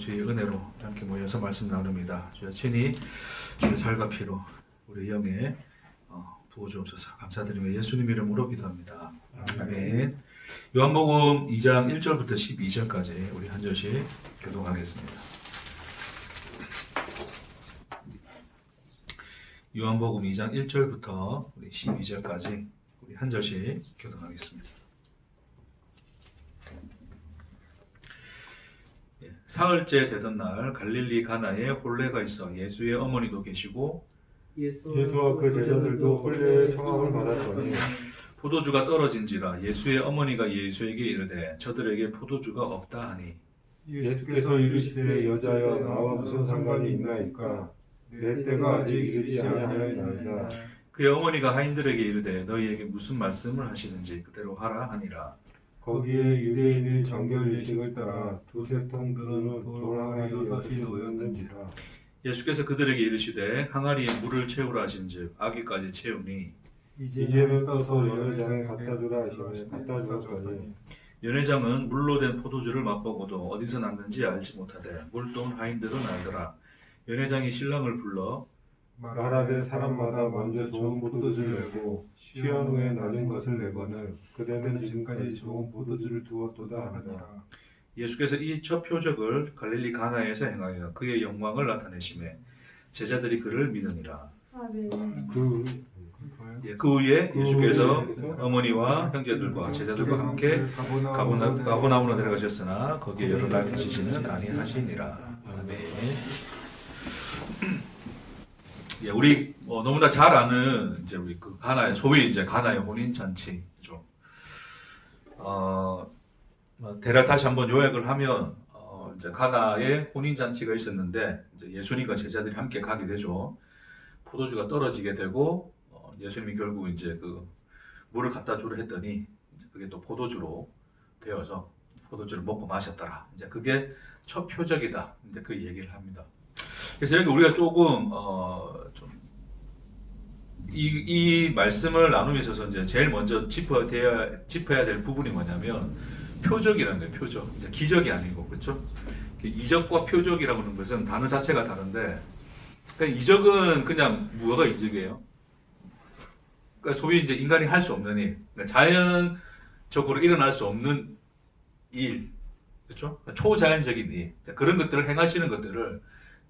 주의 은혜로 함께 모여서 말씀 나눕니다. 주여 친히 주의 살과 피로 우리 영에 부어주옵소서. 감사드리며 예수님 이름으로 기도합니다. 아멘. 요한복음 2장 1절부터 12절까지 우리 한 절씩 교독하겠습니다. 요한복음 2장 1절부터 우리 12절까지 우리 한 절씩 교독하겠습니다. 사흘째 되던 날 갈릴리 가나에 혼례가 있어 예수의 어머니도 계시고 예수와 그 제자들도 혼례의 청함을 받았더니 포도주가 떨어진지라 예수의 어머니가 예수에게 이르되 저들에게 포도주가 없다 하니 예수께서 이르시되 여자여 나와 무슨 상관이 있나이까 내 때가 아직 이르지 아니하였나이다. 그의 어머니가 하인들에게 이르되 너희에게 무슨 말씀을 하시는지 그대로 하라 하니라. 거기에 유대인의 정결 유식을 따라 두세 통 들은 돌항아리 6이 놓였는지라. 예수께서 그들에게 이르시되 항아리에 물을 채우라 하신즉 아기까지 채우니 이제는 떠서 연회장에 갖다 주라 하시며 갖다 주었더니 연회장은 물로 된 포도주를 맛보고도 어디서 났는지 알지 못하되 물돈 하인들은 알더라. 연회장이 신랑을 불러 말하되 사람마다 먼저 좋은 포도주를 내고 취한 후에 낮은 것을 내거늘 그대는 지금까지 좋은 포도주를 두었도다 하니라. 예수께서 이 첫 표적을 갈릴리 가나에서 행하여 그의 영광을 나타내시매 제자들이 그를 믿으니라. 그 그 후에 예수께서 어머니와 형제들과 제자들과 함께 가버나움으로 내려가셨으나 거기에 여러 날 계시지는 아니하시니라. 아멘. 예, 우리 너무나 잘 아는 이제 우리 그 가나의 소위 이제 가나의 혼인 잔치죠. 대략 다시 한번 요약을 하면 이제 가나의 혼인 잔치가 있었는데 이제 예수님과 제자들이 함께 가게 되죠. 포도주가 떨어지게 되고 예수님이 결국 이제 그 물을 갖다 주려 했더니 이제 그게 또 포도주로 되어서 포도주를 먹고 마셨더라. 이제 그게 첫 표적이다. 이제 그 얘기를 합니다. 그래서 여기 우리가 조금 좀 이 말씀을 나눔에 있어서 이제 제일 먼저 짚어야 될 부분이 뭐냐면 표적이라는 거예요. 표적. 이제 기적이 아니고 그렇죠? 이적과 표적이라고 하는 것은 단어 자체가 다른데 그러니까 이적은 그냥 뭐가 이적이에요? 그러니까 소위 이제 인간이 할 수 없는 일, 그러니까 자연적으로 일어날 수 없는 일, 그렇죠? 초자연적인 일, 그런 것들을 행하시는 것들을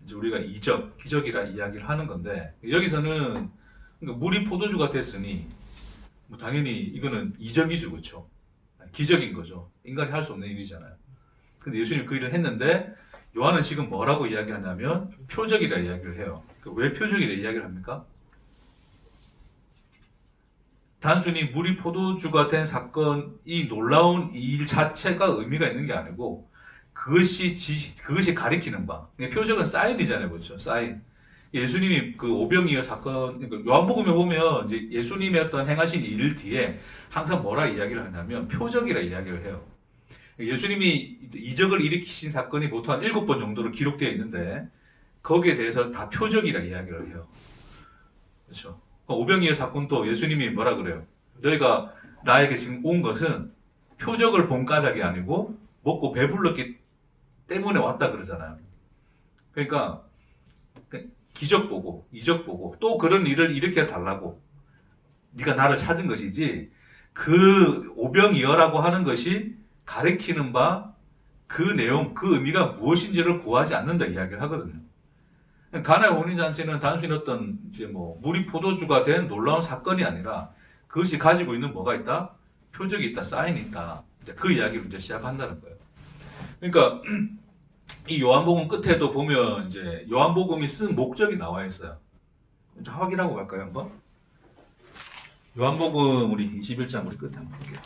이제 우리가 이적, 기적이라 이야기를 하는 건데 여기서는 그러니까 물이 포도주가 됐으니 뭐 당연히 이거는 이적이죠, 그렇죠? 기적인 거죠. 인간이 할 수 없는 일이잖아요. 근데 예수님이 그 일을 했는데 요한은 지금 뭐라고 이야기하냐면 표적이라 이야기를 해요. 왜 표적이라 이야기를 합니까? 단순히 물이 포도주가 된 사건, 이 놀라운 일 자체가 의미가 있는 게 아니고 그것이 가리키는 바. 표적은 사인이잖아요, 그렇죠? 사인. 예수님이 그 오병이어 사건, 요한복음에 보면 이제 예수님의 어떤 행하신 일 뒤에 항상 뭐라 이야기를 하냐면 표적이라 이야기를 해요. 예수님이 이적을 일으키신 사건이 보통 한 7번 정도로 기록되어 있는데 거기에 대해서 다 표적이라 이야기를 해요. 그렇죠? 오병이어 사건도 예수님이 뭐라 그래요? 너희가 나에게 지금 온 것은 표적을 본 까닭이 아니고 먹고 배불렀기 때문에 왔다 그러잖아요. 그러니까 기적 보고 이적 보고 또 그런 일을 일으켜 달라고 네가 나를 찾은 것이지 그 오병이어라고 하는 것이 가리키는 바 그 내용, 그 의미가 무엇인지를 구하지 않는다 이야기를 하거든요. 가나의 혼인잔치는 단순히 어떤 이제 뭐 물이 포도주가 된 놀라운 사건이 아니라 그것이 가지고 있는 뭐가 있다? 표적이 있다, 사인이 있다. 이제 그 이야기를 이제 시작한다는 거예요. 그러니까 이 요한복음 끝에도 보면 이제 요한복음이 쓴 목적이 나와 있어요. 좀 확인하고 갈까요, 한번? 요한복음 우리 21장 우리 끝에 한번 볼게요.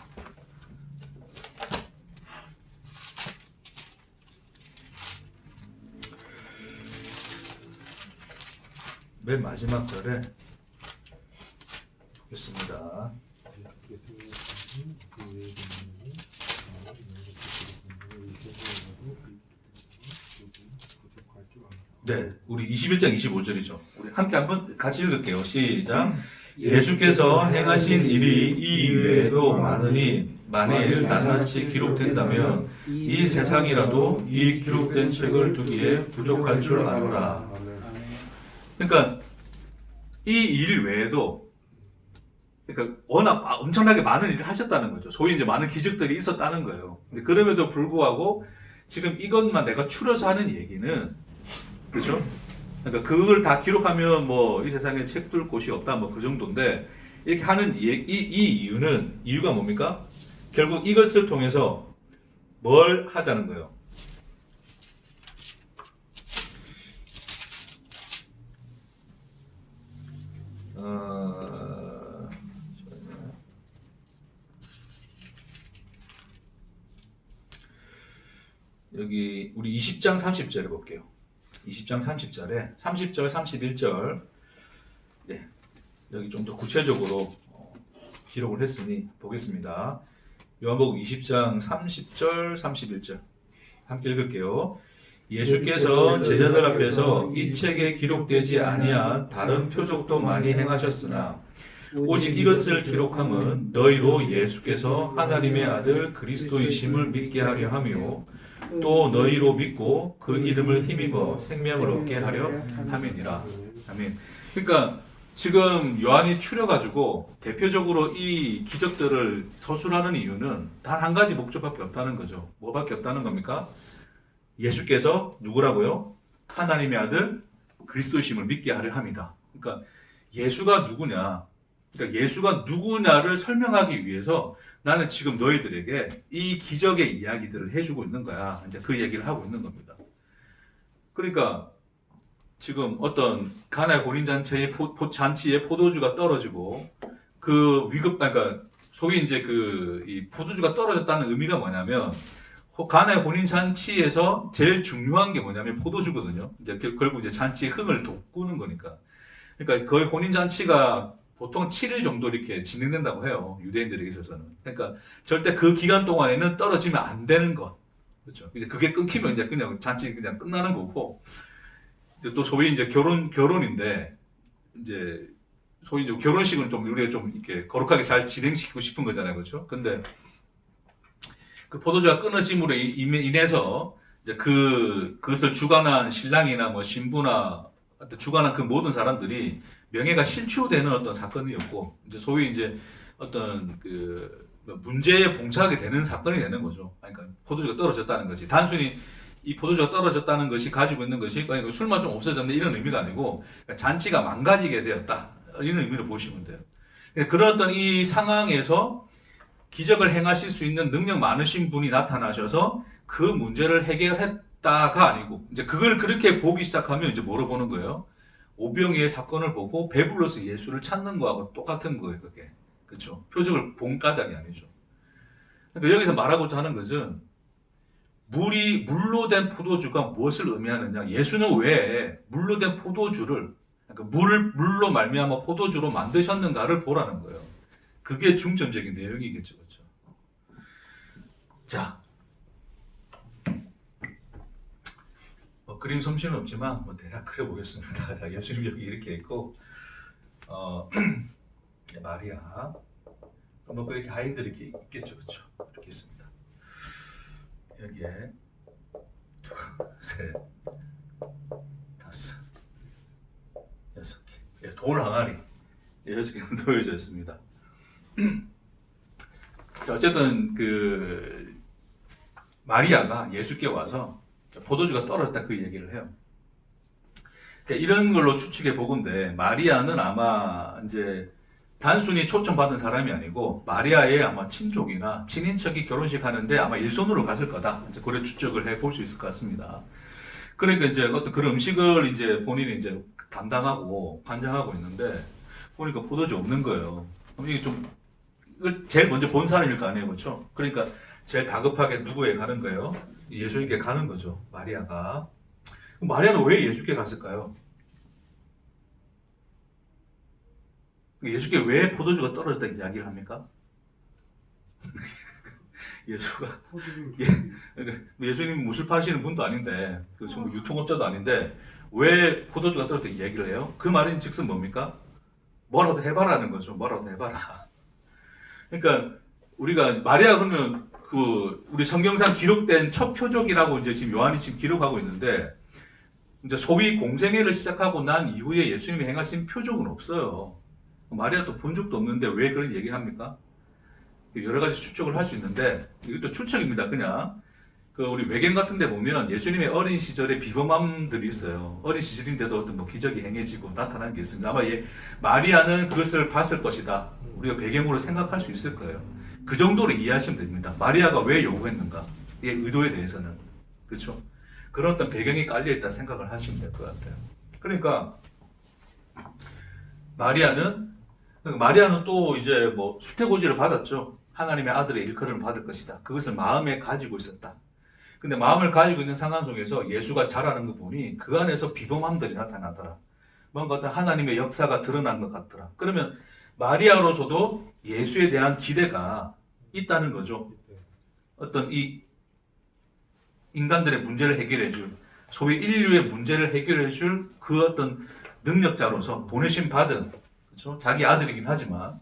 맨 마지막 절에 보겠습니다. 네, 우리 21장 25절이죠. 우리 함께 한번 같이 읽을게요. 시작. 예수께서 행하신 일이 이 외에도 많으니 만일 낱낱이 기록된다면 이 세상이라도 이 기록된 책을 두기에 부족할 줄 아노라. 그러니까 이 일 외에도 그러니까 워낙 엄청나게 많은 일을 하셨다는 거죠. 소위 이제 많은 기적들이 있었다는 거예요. 근데 그럼에도 불구하고 지금 이것만 내가 추려서 하는 얘기는 그렇죠? 그러니까 그걸 다 기록하면 뭐 이 세상에 책 둘 곳이 없다 뭐 그 정도인데 이렇게 하는 이 이유가 뭡니까? 결국 이것을 통해서 뭘 하자는 거예요? 여기 우리 20장 30절에 볼게요. 20장 30절에 30절, 31절 네, 여기 좀 더 구체적으로 기록을 했으니 보겠습니다. 요한복음 20장 30절, 31절 함께 읽을게요. 예수께서 제자들 앞에서 이 책에 기록되지 아니한 다른 표적도 많이 행하셨으나 오직 이것을 기록함은 너희로 예수께서 하나님의 아들 그리스도이심을 믿게 하려 하며 또 너희로 믿고 그 이름을 힘입어 생명을 얻게 하려 함이니라. 아멘. 그러니까 지금 요한이 추려가지고 대표적으로 이 기적들을 서술하는 이유는 단 한 가지 목적밖에 없다는 거죠. 뭐밖에 없다는 겁니까? 예수께서 누구라고요? 하나님의 아들 그리스도이심을 믿게 하려 함이다. 그러니까 예수가 누구냐? 그러니까 예수가 누구냐를 설명하기 위해서 나는 지금 너희들에게 이 기적의 이야기들을 해주고 있는 거야. 이제 그 얘기를 하고 있는 겁니다. 그러니까 지금 어떤 가나의 혼인 잔치의 포도주가 떨어지고 그 그러니까 소위 이제 이 포도주가 떨어졌다는 의미가 뭐냐면 가나의 혼인 잔치에서 제일 중요한 게 뭐냐면 포도주거든요. 이제 결국 이제 잔치의 흥을 돋구는 거니까. 그러니까 거의 혼인 잔치가 보통 7일 정도 이렇게 진행된다고 해요. 유대인들에게 있어서는. 그러니까 절대 그 기간 동안에는 떨어지면 안 되는 것. 그렇죠. 이제 그게 끊기면 이제 그냥 잔치 그냥 끝나는 거고. 이제 또 소위 이제 결혼인데 이제 소위 이제 결혼식은 좀 우리가 좀 이렇게 거룩하게 잘 진행시키고 싶은 거잖아요. 그렇죠. 근데 그 포도주가 끊어짐으로 인해서 이제 그것을 주관한 신랑이나 뭐 신부나 주관한 그 모든 사람들이 명예가 실추되는 어떤 사건이었고, 이제 소위 이제 어떤 문제에 봉착하게 되는 사건이 되는 거죠. 그러니까 포도주가 떨어졌다는 것이 단순히 이 포도주가 떨어졌다는 것이 가지고 있는 것이 그러니까 술만 좀 없어졌네 이런 의미가 아니고 그러니까 잔치가 망가지게 되었다 이런 의미로 보시면 돼요. 그런 어떤 이 상황에서 기적을 행하실 수 있는 능력 많으신 분이 나타나셔서 그 문제를 해결했다가 아니고 이제 그걸 그렇게 보기 시작하면 이제 뭐로 보는 거예요? 오병이의 사건을 보고 배불러서 예수를 찾는 거하고 똑같은 거예요, 그게. 그렇죠? 표적을 본 까닭이 아니죠. 그러니까 여기서 말하고자 하는 것은 물로 된 포도주가 무엇을 의미하느냐? 예수는 왜 물로 된 포도주를 그러니까 물로 말미암아 포도주로 만드셨는가를 보라는 거예요. 그게 중점적인 내용이겠죠, 그렇죠? 자, 그림 솜씨는 없지만 대략 그려보겠습니다. 자, 예수님 여기 이렇게 있고 마리아 그렇게 아이들이 이렇게 있겠죠, 그렇죠? 이렇게 있습니다. 여기에 둘, 셋, 다섯, 여섯 개, 돌 항아리 6개가 놓여져 있습니다. 자, 어쨌든 마리아가 예수께 와서 포도주가 떨어졌다 그 얘기를 해요. 그러니까 이런 걸로 추측해 보건데 마리아는 아마 이제 단순히 초청받은 사람이 아니고 마리아의 아마 친족이나 친인척이 결혼식 하는데 아마 일손으로 갔을 거다. 이제 그래 추측을 해 볼 수 있을 것 같습니다. 그러니까 이제 어떤 그런 음식을 이제 본인이 이제 담당하고 관장하고 있는데 보니까 포도주 없는 거예요. 그럼 이게 좀 이걸 제일 먼저 본 사람일 거 아니에요, 그렇죠? 그러니까 제일 다급하게 누구에 가는 거예요? 예수님께 가는 거죠, 마리아가. 마리아는 왜 예수께 갔을까요? 예수께 왜 포도주가 떨어졌다 이야기를 합니까? 예수님 무술 파시는 분도 아닌데, 유통업자도 아닌데, 왜 포도주가 떨어졌다 이야기를 해요? 그 말인 즉슨 뭡니까? 뭐라도 해봐라는 거죠. 뭐라도 해봐라. 그러니까 우리가 마리아 그러면 그 우리 성경상 기록된 첫 표적이라고 이제 지금 요한이 지금 기록하고 있는데 이제 소위 공생애를 시작하고 난 이후에 예수님이 행하신 표적은 없어요. 마리아도 본 적도 없는데 왜 그런 얘기합니까? 여러 가지 추측을 할 수 있는데 이것도 추측입니다. 그냥 그 우리 외경 같은 데 보면 예수님의 어린 시절에 비범함들이 있어요. 어린 시절인데도 어떤 뭐 기적이 행해지고 나타나는 게 있습니다. 아마 마리아는 그것을 봤을 것이다. 우리가 배경으로 생각할 수 있을 거예요. 그 정도로 이해하시면 됩니다. 마리아가 왜 요구했는가? 이 의도에 대해서는. 그렇죠? 그런 어떤 배경이 깔려있다 생각을 하시면 될 것 같아요. 그러니까 마리아는 또 이제 뭐 수태고지를 받았죠. 하나님의 아들의 일컬음을 받을 것이다. 그것을 마음에 가지고 있었다. 근데 마음을 가지고 있는 상황 속에서 예수가 자라는 거 보니 그 안에서 비범함들이 나타나더라. 뭔가 어떤 하나님의 역사가 드러난 것 같더라. 그러면 마리아로서도 예수에 대한 기대가 있다는 거죠. 어떤 이 인간들의 문제를 해결해줄, 소위 인류의 문제를 해결해줄 그 어떤 능력자로서 보내심 받은, 그렇죠? 자기 아들이긴 하지만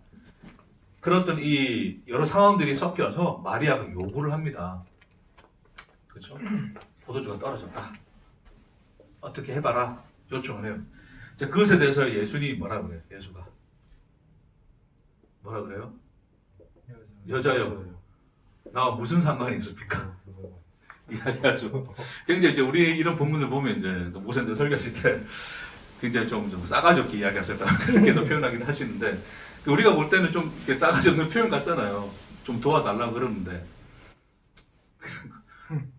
그런 어떤 이 여러 상황들이 섞여서 마리아가 요구를 합니다. 그렇죠? 포도주가 떨어졌다. 어떻게 해봐라. 요청을 해요. 자, 그것에 대해서 예수님이 뭐라 그래요? 예수가 뭐라 그래요? 여자여, 나와 무슨 상관이 있습니까? 이야기하죠. 굉장히 이제 우리 이런 본문을 보면 이제 모세들 설교하실 때 굉장히 좀 싸가지 없게 이야기하셨다 그렇게도 표현하긴 하시는데 우리가 볼 때는 좀 이렇게 싸가지 없는 표현 같잖아요. 좀 도와달라고 그러는데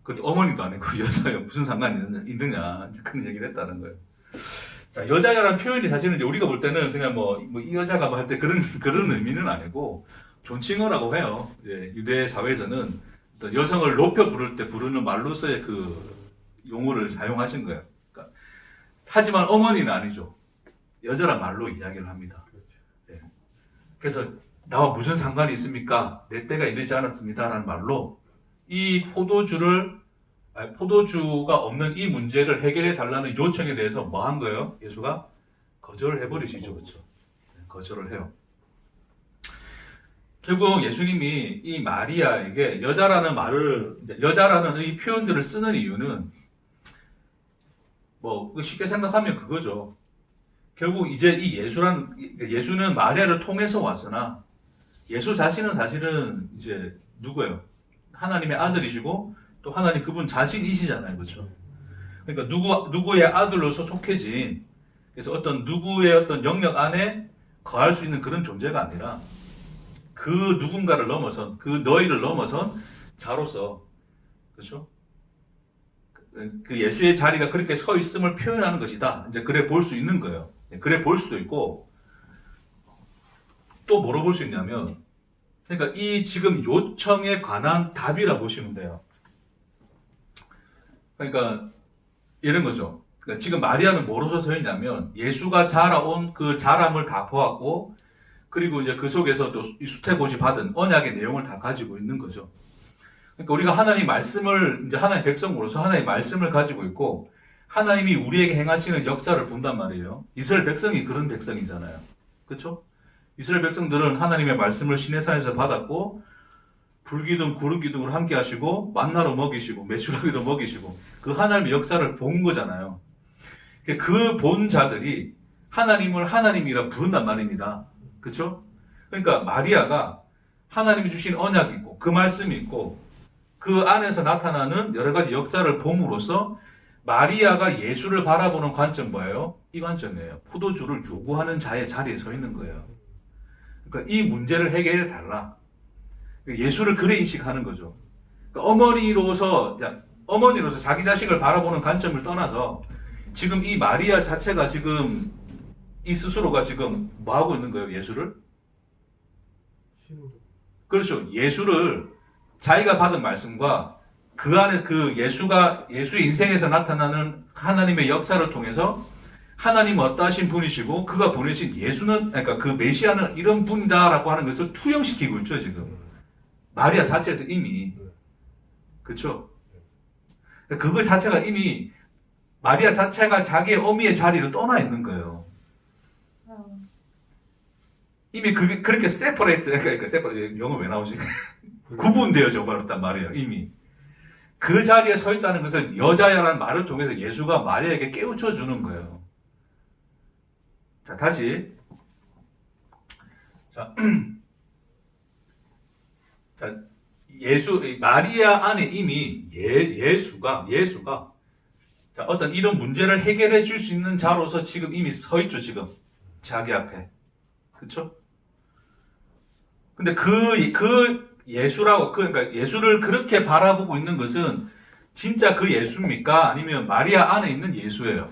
그것도 어머니도 아니고 여자여 무슨 상관이 있느냐 그런 얘기를 했다는 거예요. 자, 여자야라는 표현이 사실은 이제 우리가 볼 때는 그냥 이 여자가 뭐 할 때 그런 의미는 아니고 존칭어라고 해요. 예, 유대 사회에서는 어떤 여성을 높여 부를 때 부르는 말로서의 그 용어를 사용하신 거예요. 그러니까, 하지만 어머니는 아니죠. 여자란 말로 이야기를 합니다. 예. 그래서 나와 무슨 상관이 있습니까? 내 때가 이르지 않았습니다. 라는 말로 이 포도주가 없는 이 문제를 해결해 달라는 요청에 대해서 뭐 한 거예요? 예수가 거절을 해버리시죠. 그렇죠? 거절을 해요. 결국 예수님이 이 마리아에게 여자라는 이 표현들을 쓰는 이유는 뭐 쉽게 생각하면 그거죠. 결국 이제 이 예수는 마리아를 통해서 왔으나 예수 자신은 사실은 이제 누구예요? 하나님의 아들이시고 또 하나님 그분 자신이시잖아요. 그렇죠? 그러니까 누구의 아들로서 속해진 그래서 어떤 누구의 어떤 영역 안에 거할 수 있는 그런 존재가 아니라 그 누군가를 넘어선 그 너희를 넘어선 자로서 그렇죠? 그 예수의 자리가 그렇게 서 있음을 표현하는 것이다. 이제 그래 볼 수 있는 거예요. 그래 볼 수도 있고 또 뭐로 볼 수 있냐면 그러니까 이 지금 요청에 관한 답이라 보시면 돼요. 그러니까 이런 거죠. 그러니까 지금 마리아는 뭐로서 서 있냐면 예수가 자라온 그 자람을 다 보았고 그리고 이제 그 속에서 또 수태고지 받은 언약의 내용을 다 가지고 있는 거죠. 그러니까 우리가 하나님 말씀을 이제 하나님 백성으로서 하나님 말씀을 가지고 있고 하나님이 우리에게 행하시는 역사를 본단 말이에요. 이스라엘 백성이 그런 백성이잖아요. 그렇죠? 이스라엘 백성들은 하나님의 말씀을 시내산에서 받았고 불기둥 구름기둥으로 함께 하시고 만나로 먹이시고 메추라기도 먹이시고 그 하나님의 역사를 본 거잖아요. 그 본 자들이 하나님을 하나님이라 부른단 말입니다. 그렇죠? 그러니까 마리아가 하나님이 주신 언약이 있고 그 말씀이 있고 그 안에서 나타나는 여러 가지 역사를 봄으로써 마리아가 예수를 바라보는 관점 뭐예요? 이 관점이에요. 포도주를 요구하는 자의 자리에 서 있는 거예요. 그러니까 이 문제를 해결해 달라. 예수를 그래 인식하는 거죠. 그러니까 어머니로서 자기 자식을 바라보는 관점을 떠나서 지금 이 마리아 자체가 지금 이 스스로가 지금 뭐 하고 있는 거예요? 예수를? 그렇죠. 예수를 자기가 받은 말씀과 그 안에서 그 예수의 인생에서 나타나는 하나님의 역사를 통해서 하나님은 어떠하신 분이시고 그가 보내신 예수는 그러니까 그 메시아는 이런 분이다라고 하는 것을 투영시키고 있죠 지금 마리아 자체에서 이미 그렇죠. 그거 자체가 이미 마리아 자체가 자기의 어미의 자리를 떠나 있는 거예요. 이미 그게 그렇게 세퍼레이트, 그러니까 세퍼레이트, 영어 왜 나오지? 구분되어져 버렸단 말이에요, 이미. 그 자리에 서 있다는 것은 여자야라는 말을 통해서 예수가 마리아에게 깨우쳐 주는 거예요. 자, 다시. 자, 자, 마리아 안에 이미 예수가 자, 어떤 이런 문제를 해결해 줄 수 있는 자로서 지금 이미 서 있죠, 지금. 자기 앞에. 그쵸? 근데 그러니까 예수를 그렇게 바라보고 있는 것은 진짜 그 예수입니까? 아니면 마리아 안에 있는 예수예요?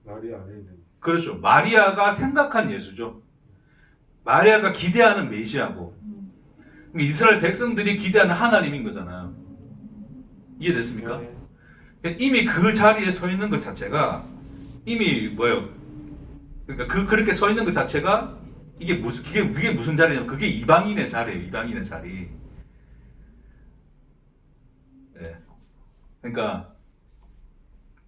말이 안에 있는. 그렇죠. 마리아가 생각한 예수죠. 마리아가 기대하는 메시아고, 그러니까 이스라엘 백성들이 기대하는 하나님인 거잖아요. 이해됐습니까? 네. 그러니까 이미 그 자리에 서 있는 것 자체가 이미 뭐예요? 그러니까 그렇게 서 있는 것 자체가 그게 무슨 자리냐면 그게 이방인의 자리예요. 이방인의 자리. 예. 그러니까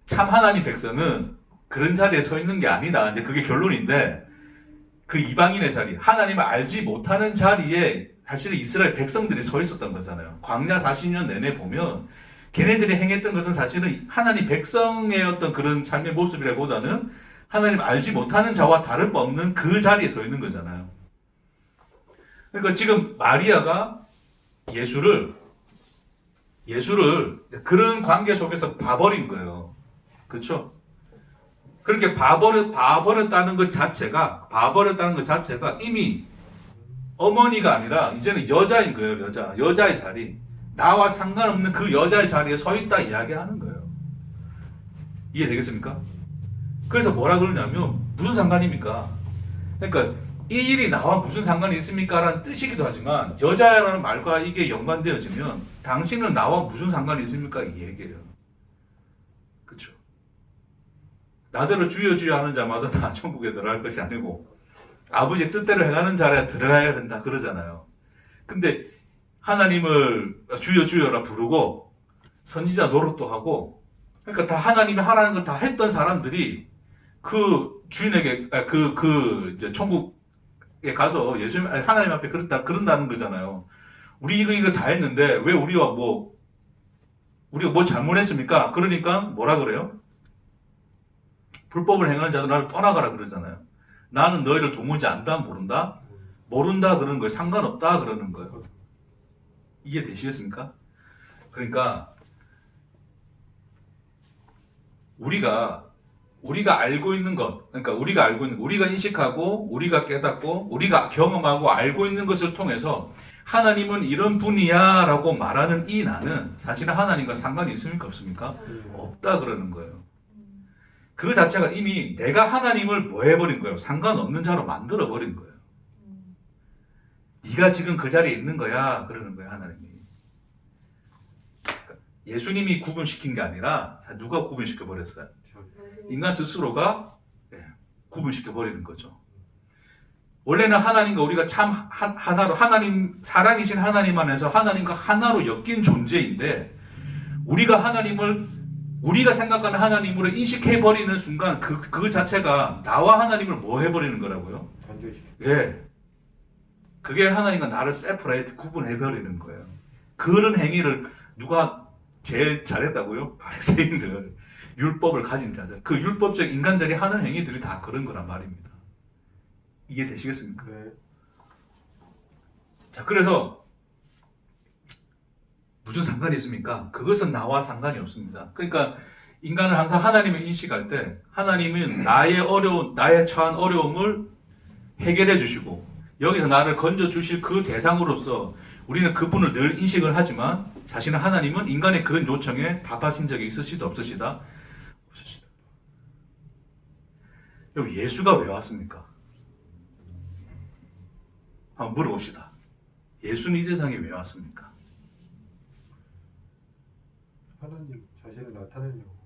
참 하나님 백성은 그런 자리에 서 있는 게 아니다. 이제 그게 결론인데 그 이방인의 자리, 하나님을 알지 못하는 자리에 사실은 이스라엘 백성들이 서 있었던 거잖아요. 광야 40년 내내 보면 걔네들이 행했던 것은 사실은 하나님 백성의 어떤 그런 삶의 모습이라보다는 하나님 알지 못하는 자와 다를 바 없는 그 자리에 서 있는 거잖아요. 그러니까 지금 마리아가 예수를 그런 관계 속에서 봐버린 거예요. 그렇죠? 그렇게 봐버렸다는 것 자체가 이미 어머니가 아니라 이제는 여자인 거예요. 여자의 자리. 나와 상관없는 그 여자의 자리에 서 있다 이야기하는 거예요. 이해되겠습니까? 그래서 뭐라 그러냐면 무슨 상관입니까? 그러니까 이 일이 나와 무슨 상관이 있습니까? 라는 뜻이기도 하지만 여자라는 말과 이게 연관되어지면 당신은 나와 무슨 상관이 있습니까? 이 얘기예요. 그렇죠? 나더러 주여 주여 하는 자마다 다 천국에 들어갈 것이 아니고 아버지 뜻대로 해가는 자라 들어가야 된다 그러잖아요. 근데 하나님을 주여 주여라 부르고 선지자 노릇도 하고 그러니까 다 하나님이 하라는 걸 다 했던 사람들이 그 주인에게 이제 천국에 가서 하나님 앞에 그런다는 거잖아요. 우리 이거 다 했는데 왜 우리가 뭐 잘못했습니까? 그러니까 뭐라 그래요? 불법을 행하는 자들 나를 떠나가라 그러잖아요. 나는 너희를 도무지 안다 모른다 그러는 거예요. 상관없다 그러는 거예요. 이해되시겠습니까? 그러니까 우리가 알고 있는 것, 그러니까 우리가 인식하고 우리가 깨닫고 우리가 경험하고 알고 있는 것을 통해서 하나님은 이런 분이야라고 말하는 이 나는 사실은 하나님과 상관이 있습니까 없습니까? 없다 그러는 거예요. 그 자체가 이미 내가 하나님을 뭐 해버린 거예요? 상관없는 자로 만들어버린 거예요. 네가 지금 그 자리에 있는 거야 그러는 거예요. 하나님이. 그러니까 예수님이 구분시킨 게 아니라 누가 구분시켜버렸어요? 인간 스스로가 구분시켜버리는 거죠. 원래는 하나님과 우리가 참 하나로 하나님 사랑이신 하나님 안에서 하나님과 하나로 엮인 존재인데 우리가 생각하는 하나님으로 인식해버리는 순간 그 자체가 나와 하나님을 뭐 해버리는 거라고요? 예. 그게 하나님과 나를 세퍼레이트 구분해버리는 거예요. 그런 행위를 누가 제일 잘했다고요? 바리새인들, 율법을 가진 자들, 그 율법적 인간들이 하는 행위들이 다 그런 거란 말입니다. 이해되시겠습니까? 네. 자, 그래서 무슨 상관이 있습니까? 그것은 나와 상관이 없습니다. 그러니까 인간은 항상 하나님을 인식할 때 하나님은 나의 처한 어려움을 해결해 주시고 여기서 나를 건져 주실 그 대상으로서 우리는 그분을 늘 인식을 하지만 사실은 하나님은 인간의 그런 요청에 답하신 적이 있으시다 없으시다? 없으시다. 여러분 예수가 왜 왔습니까? 한번 물어봅시다. 예수는 이 세상에 왜 왔습니까? 하나님 자신을 나타내려고.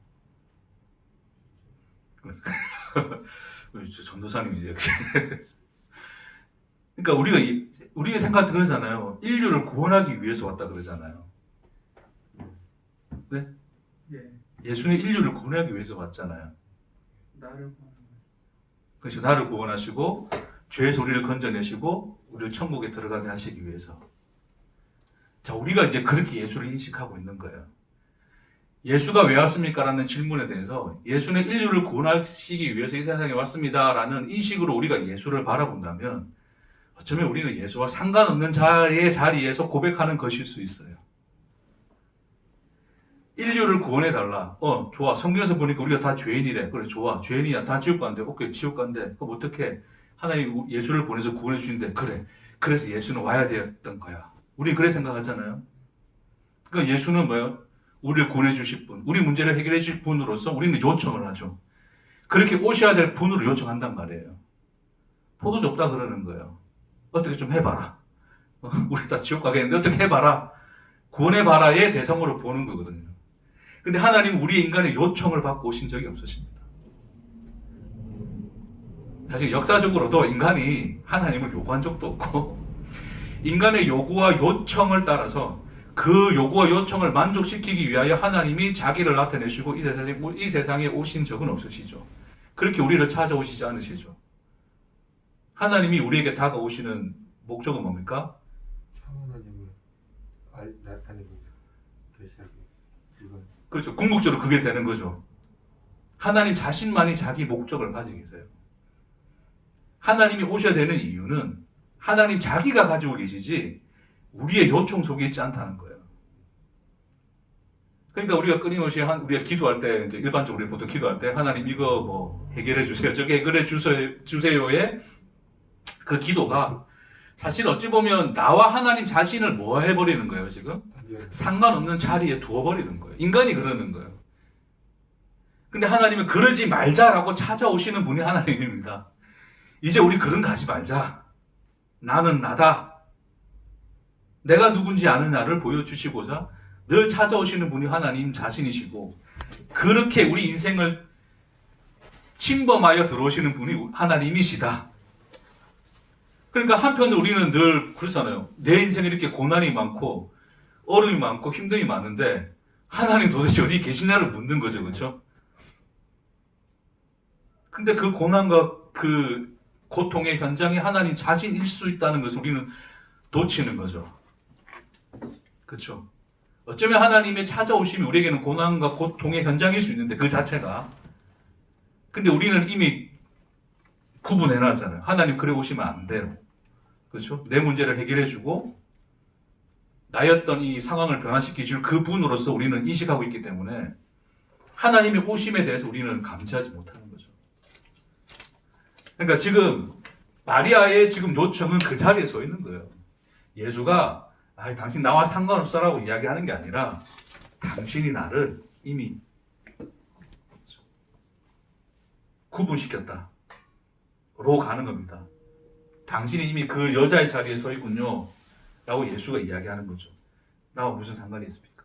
전도사님이 이렇게. 그러니까 우리가 생각 그러잖아요. 인류를 구원하기 위해서 왔다 그러잖아요. 네? 예, 예수는 인류를 구원하기 위해서 왔잖아요. 나를 그래서 나를 구원하시고 죄에서 우리를 건져내시고 우리를 천국에 들어가게 하시기 위해서. 자, 우리가 이제 그렇게 예수를 인식하고 있는 거예요. 예수가 왜 왔습니까? 라는 질문에 대해서 예수는 인류를 구원하시기 위해서 이 세상에 왔습니다. 라는 인식으로 우리가 예수를 바라본다면 어쩌면 우리는 예수와 상관없는 자리에서 고백하는 것일 수 있어요. 인류를 구원해달라. 좋아. 성경에서 보니까 우리가 다 죄인이래. 그래, 좋아. 죄인이야. 다 지옥 간대. 오케이, 지옥 간대. 그럼 어떻게? 하나님 예수를 보내서 구원해 주는데, 그래. 그래서 예수는 와야 되었던 거야. 우리 그래 생각하잖아요. 그러니까 예수는 뭐예요? 우리를 구원해 주실 분, 우리 문제를 해결해 주실 분으로서 우리는 요청을 하죠. 그렇게 오셔야 될 분으로 요청한단 말이에요. 포도주 없다 그러는 거예요. 어떻게 좀 해봐라. 우리 다 지옥 가겠는데 어떻게 해봐라. 구원해봐라의 대상으로 보는 거거든요. 근데 하나님은 우리의 인간의 요청을 받고 오신 적이 없으십니다. 사실 역사적으로도 인간이 하나님을 요구한 적도 없고 인간의 요구와 요청을 따라서 그 요구와 요청을 만족시키기 위하여 하나님이 자기를 나타내시고 이 세상에 오신 적은 없으시죠. 그렇게 우리를 찾아오시지 않으시죠. 하나님이 우리에게 다가오시는 목적은 뭡니까? 참 하나님을 나타내고 계시하기. 이건 그렇죠. 궁극적으로 그게 되는 거죠. 하나님 자신만이 자기 목적을 가지고 계세요. 하나님이 오셔야 되는 이유는 하나님 자기가 가지고 계시지 우리의 요청 속에 있지 않다는 거예요. 그러니까 우리가 끊임없이 우리가 기도할 때 이제 일반적으로 보통 기도할 때 하나님 이거 뭐 해결해 주세요. 저게 해결해 주세요의 그 기도가 사실 어찌 보면 나와 하나님 자신을 뭐 해버리는 거예요, 지금? 상관없는 자리에 두어버리는 거예요. 인간이 그러는 거예요. 근데 하나님은 그러지 말자라고 찾아오시는 분이 하나님입니다. 이제 우리 그런 거 하지 말자. 나는 나다. 내가 누군지 아느냐를 보여주시고자 늘 찾아오시는 분이 하나님 자신이시고 그렇게 우리 인생을 침범하여 들어오시는 분이 하나님이시다. 그러니까 한편으로 우리는 늘 그렇잖아요. 내 인생에 이렇게 고난이 많고 어려움이 많고 힘듦이 많은데 하나님 도대체 어디 계시냐를 묻는 거죠. 그렇죠? 근데 그 고난과 그 고통의 현장이 하나님 자신일 수 있다는 것을 우리는 놓치는 거죠. 그렇죠? 어쩌면 하나님의 찾아오심이 우리에게는 고난과 고통의 현장일 수 있는데 그 자체가 근데 우리는 이미 구분해놨잖아요. 하나님 그래 오시면 안 돼요. 그렇죠? 내 문제를 해결해주고 나였던 이 상황을 변화시켜 줄 그분으로서 우리는 인식하고 있기 때문에 하나님의 오심에 대해서 우리는 감지하지 못하는 거죠. 그러니까 지금 마리아의 지금 요청은 그 자리에 서 있는 거예요. 예수가 당신 나와 상관없어라고 이야기하는 게 아니라 당신이 나를 이미 구분시켰다. 로 가는 겁니다. 당신이 이미 그 여자의 자리에 서 있군요. 라고 예수가 이야기하는 거죠. 나와 무슨 상관이 있습니까?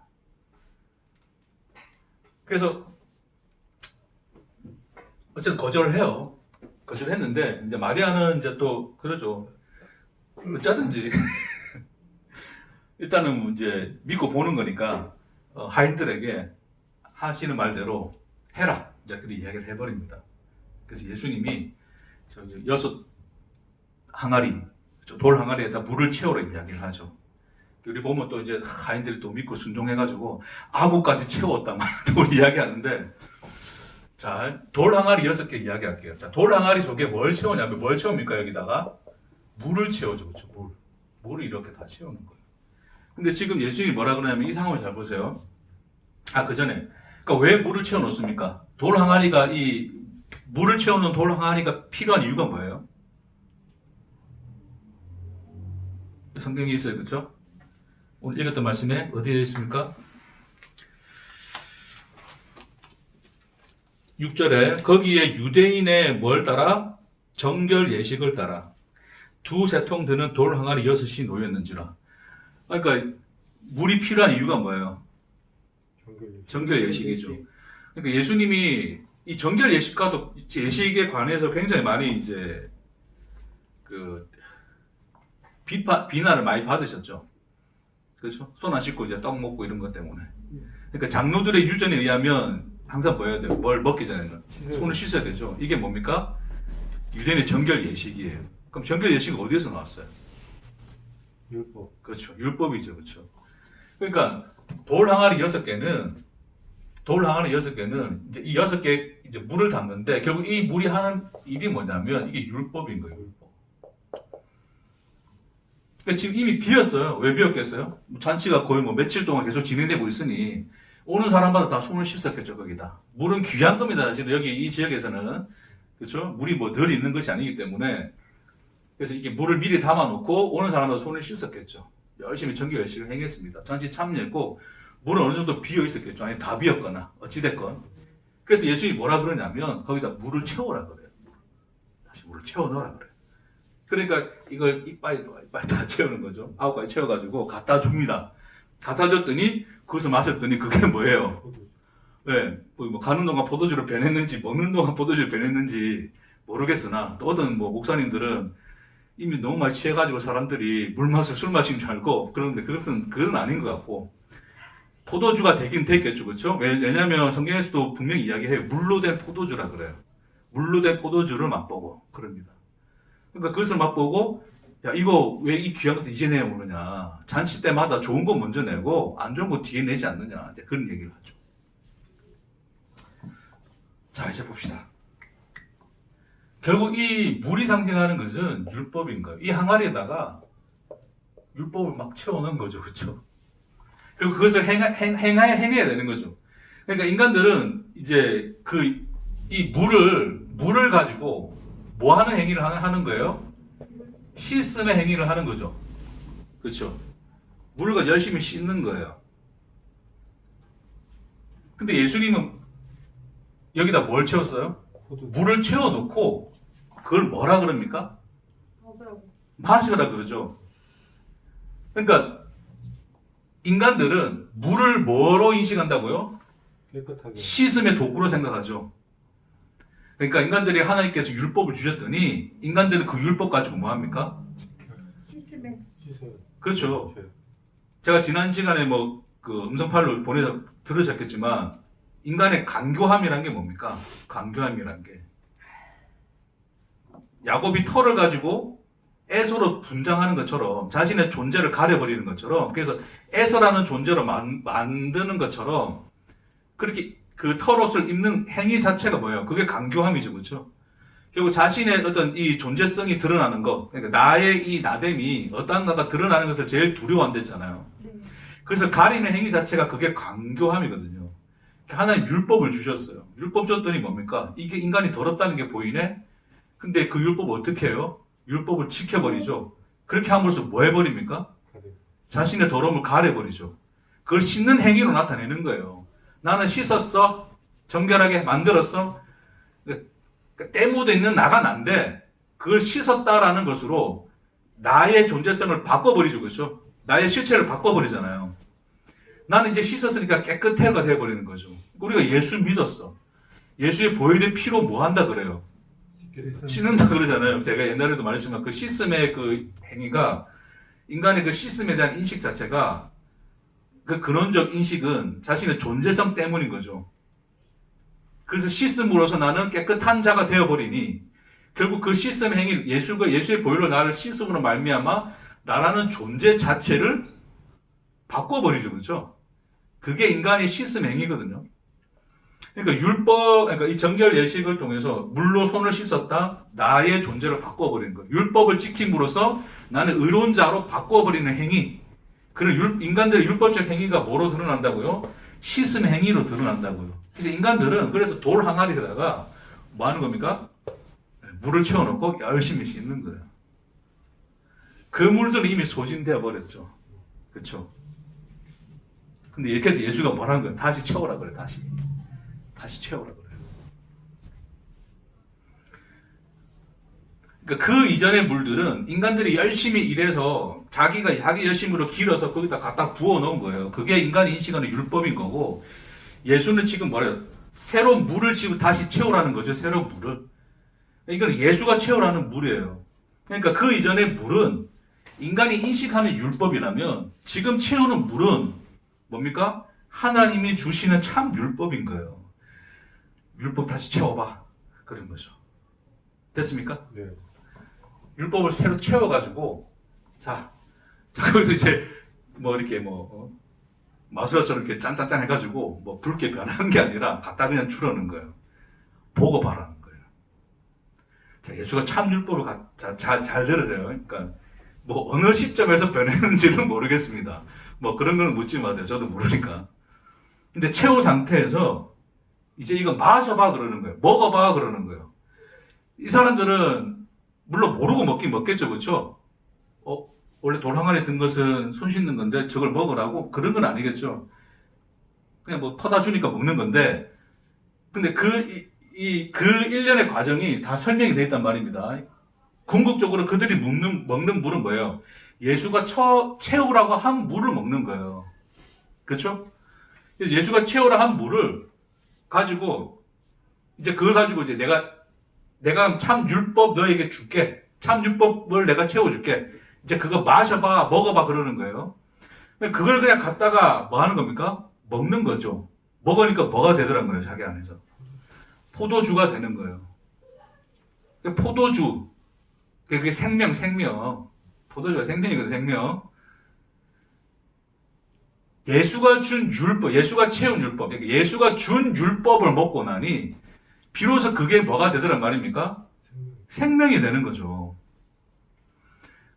그래서 어쨌든 거절을 해요. 거절했는데 이제 마리아는 이제 또 그러죠. 어쩌든지 일단은 이제 믿고 보는 거니까 하인들에게 하시는 말대로 해라. 이제 그렇게 이야기를 해버립니다. 그래서 예수님이 저 이제 6 항아리, 돌 항아리에다 물을 채우라 이야기를 하죠. 우리 보면 또 이제 하인들이 또 믿고 순종해가지고 아구까지 채웠다 또 이야기하는데, 자, 돌 항아리 6개 이야기할게요. 자, 돌 항아리 속에 뭘 채우냐면 뭘 채웁니까? 여기다가 물을 채워줘, 그렇죠? 물을 이렇게 다 채우는 거예요. 근데 지금 예수님이 뭐라 그러냐면 이 상황을 잘 보세요. 그 전에, 그러니까 왜 물을 채워 놓습니까? 돌 항아리가 물을 채우는 돌 항아리가 필요한 이유가 뭐예요? 성경에 있어요, 그렇죠? 오늘 읽었던 말씀에 어디에 있습니까? 6절에 거기에 유대인의 뭘 따라? 정결 예식을 따라 두세 통 드는 돌 항아리 6이 놓였는지라. 그러니까 물이 필요한 이유가 뭐예요? 정결 예식이죠. 그러니까 예수님이 이 정결 예식과도 예식에 관해서 굉장히 많이 이제 비난을 많이 받으셨죠. 그렇죠? 손 안 씻고 이제 떡 먹고 이런 것 때문에. 그러니까 장로들의 유전에 의하면 항상 뭐 해야 돼요? 뭘 먹기 전에는 손을 씻어야 되죠. 이게 뭡니까? 유대인의 정결 예식이에요. 그럼 정결 예식은 어디에서 나왔어요? 율법. 그렇죠. 율법이죠. 그렇죠. 그러니까 돌 항아리 6개는 이제 이 6개 이제 물을 담는데 결국 이 물이 하는 일이 뭐냐면 이게 율법인 거예요. 율법. 그러니까 지금 이미 비었어요. 왜 비었겠어요? 잔치가 거의 뭐 며칠 동안 계속 진행되고 있으니 오는 사람마다 다 손을 씻었겠죠. 거기다. 물은 귀한 겁니다. 사실 여기 이 지역에서는 그렇죠. 물이 뭐 덜 있는 것이 아니기 때문에 그래서 이게 물을 미리 담아놓고 오는 사람마다 손을 씻었겠죠. 열심히 정기 열심히 행했습니다. 잔치 참여했고 물은 어느 정도 비어 있었겠죠. 아니 다 비었거나 어찌됐건. 그래서 예수님이 뭐라 그러냐면 거기다 물을 채우라 그래요. 다시 물을 채워 넣으라 그래요. 그러니까 이걸 이빨 다 채우는 거죠. 9가지 채워가지고 갖다 줍니다. 갖다 줬더니 그것을 마셨더니 그게 뭐예요? 네, 뭐 가는 동안 포도주를 변했는지 먹는 동안 포도주를 변했는지 모르겠으나 또 어떤 뭐 목사님들은 이미 너무 많이 취해가지고 사람들이 물 마시고 술 마신 줄 알고 그런데 그것은 아닌 것 같고 포도주가 되긴 됐겠죠. 그렇죠? 왜냐하면 성경에서도 분명히 이야기해요. 물로 된 포도주라 그래요. 물로 된 포도주를 맛보고 그럽니다. 그러니까 그것을 맛보고 야 이거 왜 이 귀한 것을 이제 내야 모르냐. 잔치 때마다 좋은 거 먼저 내고 안 좋은 거 뒤에 내지 않느냐. 이제 그런 얘기를 하죠. 자 이제 봅시다. 결국 이 물이 상징하는 것은 율법인 거예요. 이 항아리에다가 율법을 막 채워넣은 거죠. 그렇죠? 그리고 그것을 행해야 되는 거죠. 그러니까 인간들은 이제 이 물을 가지고 뭐 하는 행위를 하는 거예요? 씻음의 행위를 하는 거죠. 그렇죠? 물을 가지고 열심히 씻는 거예요. 근데 예수님은 여기다 뭘 채웠어요? 물을 채워놓고 그걸 뭐라 그럽니까? 마시라 그러죠. 그러니까 인간들은 물을 뭐로 인식한다고요? 깨끗하게. 씻음의 도구로 생각하죠. 그러니까 인간들이 하나님께서 율법을 주셨더니 인간들은 그 율법 가지고 뭐 합니까? 씻어요. 그렇죠. 제가 지난 시간에 그 음성 파일로 보내서 들으셨겠지만 인간의 간교함이란 게 뭡니까? 간교함이란 게 야곱이 털을 가지고 에서로 분장하는 것처럼 자신의 존재를 가려버리는 것처럼 그래서 에서라는 존재로 만드는 것처럼 그렇게 그 털옷을 입는 행위 자체가 뭐예요? 그게 간교함이죠. 그렇죠? 결국 자신의 어떤 이 존재성이 드러나는 것 그러니까 나의 이 나됨이 어떠한가가 드러나는 것을 제일 두려워한댔잖아요. 그래서 가리는 행위 자체가 그게 간교함이거든요. 하나님 율법을 주셨어요. 율법 줬더니 뭡니까? 이게 인간이 더럽다는 게 보이네? 근데 그 율법을 어떻게 해요? 율법을 지켜버리죠. 그렇게 함으로써 뭐 해버립니까? 자신의 더러움을 가려버리죠. 그걸 씻는 행위로 나타내는 거예요. 나는 씻었어. 정결하게 만들었어. 때 묻어 있는 나가 난데 그걸 씻었다라는 것으로 나의 존재성을 바꿔버리죠. 그렇죠? 나의 실체를 바꿔버리잖아요. 나는 이제 씻었으니까 깨끗해가 되어버리는 거죠. 우리가 예수 믿었어. 예수의 보혈의 피로 뭐 한다 그래요? 씻는다 그러잖아요. 제가 옛날에도 말했지만 그 씻음의 그 행위가 인간의 그 씻음에 대한 인식 자체가 그 근원적 인식은 자신의 존재성 때문인 거죠. 그래서 씻음으로써 나는 깨끗한 자가 되어버리니 결국 그 씻음 행위 예수의 보혈로 나를 씻음으로 말미암아 나라는 존재 자체를 바꿔버리죠. 그렇죠? 그게 인간의 씻음 행위거든요. 그러니까 이 정결 예식을 통해서 물로 손을 씻었다, 나의 존재를 바꿔버리는 거예요. 율법을 지킴으로써 나는 의로운 자로 바꿔버리는 행위. 그런 인간들의 율법적 행위가 뭐로 드러난다고요? 씻음 행위로 드러난다고요. 그래서 인간들은 그래서 돌 항아리에다가 뭐 하는 겁니까? 물을 채워놓고 열심히 씻는 거예요. 그 물들은 이미 소진되어 버렸죠. 그렇죠? 근데 이렇게 해서 예수가 뭐라는 거예요? 다시 채우라 그래요. 다시 채우라 그래요. 그러니까 그 이전의 물들은 인간들이 열심히 일해서 자기 열심으로 길어서 거기다 갖다 부어 놓은 거예요. 그게 인간이 인식하는 율법인 거고 예수는 지금 뭐래요? 새로운 물을 지금 다시 채우라는 거죠. 새로운 물을. 이건 예수가 채우라는 물이에요. 그러니까 그 이전의 물은 인간이 인식하는 율법이라면 지금 채우는 물은 뭡니까? 하나님이 주시는 참 율법인 거예요. 율법 다시 채워봐. 그런 거죠. 됐습니까? 네. 율법을 새로 채워가지고 자 거기서 이제 뭐 이렇게 마술처럼 이렇게 짠짠짠 해가지고 뭐 붉게 변한 게 아니라 갖다 그냥 줄어는 거예요. 보고 바라는 거예요. 자, 예수가 참 율법을 잘 들으세요. 그러니까 뭐 어느 시점에서 변했는지는 모르겠습니다. 뭐 그런 거는 묻지 마세요. 저도 모르니까. 근데 채운 상태에서 이제 이거 마셔봐 그러는 거예요. 먹어봐 그러는 거예요. 이 사람들은 물론 모르고 먹긴 먹겠죠, 그렇죠? 원래 돌 항아리에 든 것은 손 씻는 건데 저걸 먹으라고? 그런 건 아니겠죠. 그냥 뭐 터다 주니까 먹는 건데, 근데 그 일련의 과정이 다 설명이 되어 있단 말입니다. 궁극적으로 그들이 먹는 물은 뭐예요? 예수가 채우라고 한 물을 먹는 거예요. 그렇죠? 그래서 예수가 채우라 한 물을 가지고, 이제 그걸 가지고 이제 내가 참 율법 너에게 줄게. 참 율법을 내가 채워줄게. 이제 그거 마셔봐, 먹어봐 그러는 거예요. 그걸 그냥 갖다가 뭐 하는 겁니까? 먹는 거죠. 먹으니까 뭐가 되더란 거예요, 자기 안에서. 포도주가 되는 거예요. 포도주. 그게 생명. 포도주가 생명이거든, 생명. 예수가 준 율법, 예수가 채운 율법, 예수가 준 율법을 먹고 나니 비로소 그게 뭐가 되더란 말입니까? 생명이 되는 거죠.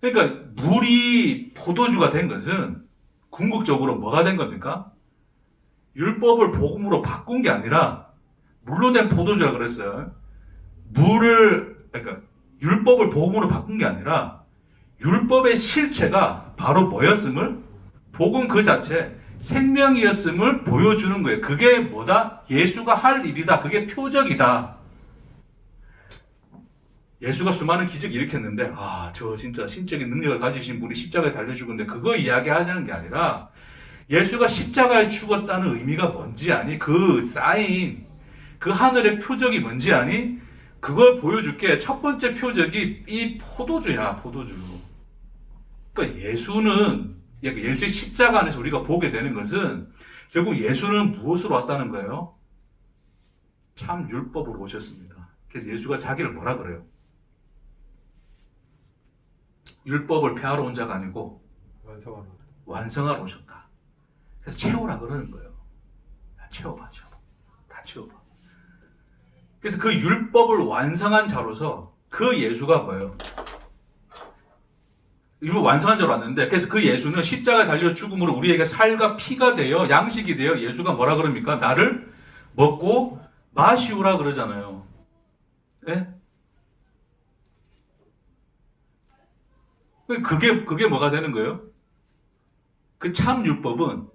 그러니까 물이 포도주가 된 것은 궁극적으로 뭐가 된 겁니까? 율법을 복음으로 바꾼 게 아니라 물로 된 포도주라 그랬어요. 그러니까 율법을 복음으로 바꾼 게 아니라 율법의 실체가 바로 뭐였음을, 복음 그 자체 생명이었음을 보여주는 거예요. 그게 뭐다? 예수가 할 일이다. 그게 표적이다. 예수가 수많은 기적을 일으켰는데 저 진짜 신적인 능력을 가지신 분이 십자가에 달려 죽었는데 그거 이야기하자는 게 아니라 예수가 십자가에 죽었다는 의미가 뭔지 아니? 그 사인, 그 하늘의 표적이 뭔지 아니? 그걸 보여줄게. 첫 번째 표적이 이 포도주야, 포도주. 그러니까 예수의 십자가 안에서 우리가 보게 되는 것은 결국 예수는 무엇으로 왔다는 거예요? 참 율법으로 오셨습니다. 그래서 예수가 자기를 뭐라 그래요? 율법을 폐하러 온 자가 아니고 완성하러 오셨다. 그래서 채우라 그러는 거예요. 채워봐. 다 채워봐. 그래서 그 율법을 완성한 자로서 그 예수가 뭐예요? 율법 완성한 자로 왔는데, 그래서 그 예수는 십자가에 달려 죽음으로 우리에게 살과 피가 되어 양식이 되어 예수가 뭐라 그럽니까? 나를 먹고 마시우라 그러잖아요. 예? 그게 뭐가 되는 거예요? 그 참 율법은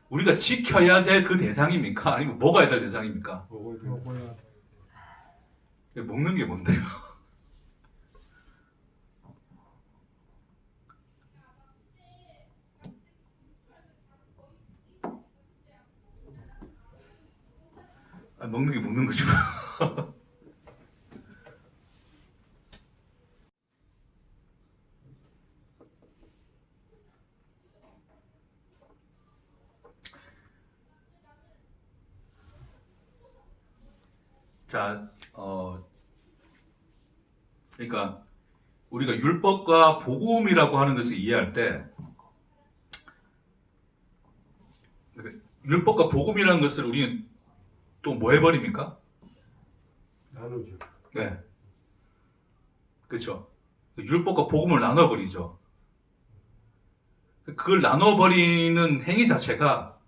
우리가 지켜야 될 그 대상입니까? 아니면 먹어야 될 대상입니까? 먹어야 먹는 게 뭔데요? 먹는 게 먹는 거지 뭐. 자, 그러니까 우리가 율법과 복음이라고 하는 것을 이해할 때, 율법과 복음이라는 것을 우리는 또 뭐 해버립니까? 나누죠. 네. 그렇죠. 율법과 복음을 나눠버리죠. 그걸 나눠버리는 행위 자체가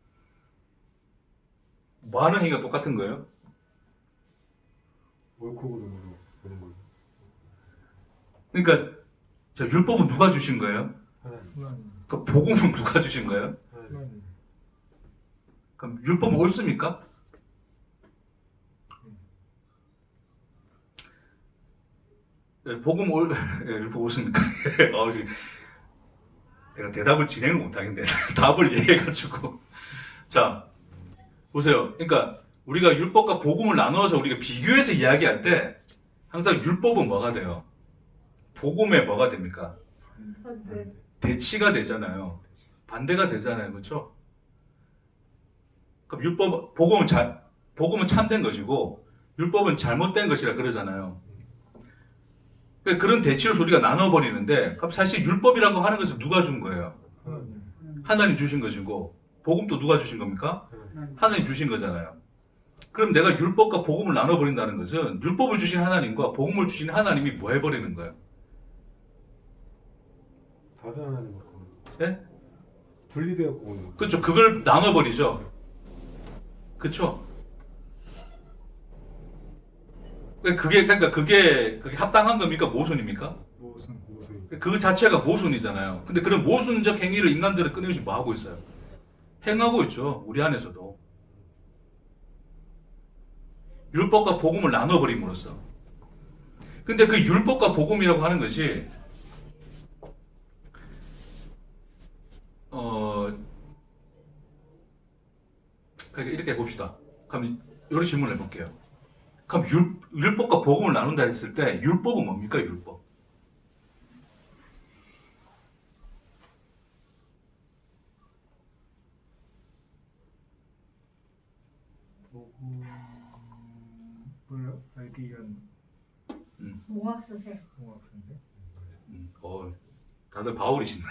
뭐 하는 행위가 똑같은 거예요? 옳고 그르는 거예요. 그러니까 자, 율법은 누가 주신 거예요? 하나님. 그 복음은 누가 주신 거예요? 하나님. 그럼 율법은 옳습니까? 복음 율법 옳습니까? 내가 대답을 진행을 못하겠네. 답을 얘기해가지고. 자, 보세요. 그러니까 우리가 율법과 복음을 나누어서 우리가 비교해서 이야기할 때 항상 율법은 뭐가 돼요? 복음에 뭐가 됩니까? 대치가 되잖아요. 반대가 되잖아요. 그렇죠? 그럼 복음은 참된 것이고 율법은 잘못된 것이라 그러잖아요. 그러니까 그런 대치를 우리가 나눠버리는데 그럼 사실 율법이라고 하는 것은 누가 준 거예요? 하나님 주신 것이고 복음도 누가 주신 겁니까? 하나님 주신 거잖아요. 그럼 내가 율법과 복음을 나눠버린다는 것은 율법을 주신 하나님과 복음을 주신 하나님이 뭐 해버리는 거예요? 다른 하나님 갖고 네? 분리되었고 오는 거예요. 그렇죠. 그걸 나눠버리죠. 그렇죠. 그러니까 그게 합당한 겁니까? 모순입니까? 무슨 그 자체가 모순이잖아요. 근데 그런 모순적 행위를 인간들은 끊임없이 뭐 하고 있어요? 행하고 있죠. 우리 안에서도. 율법과 복음을 나눠버림으로써. 근데 그 율법과 복음이라고 하는 것이 그러니까 이렇게 봅시다. 그럼 이런 질문을 해볼게요. 그럼 율법과 복음을 나눈다 했을 때 율법은 뭡니까? 율법. 복음을 알기 위한 몽학 선생. 공학 선생. 다들 바울이시네.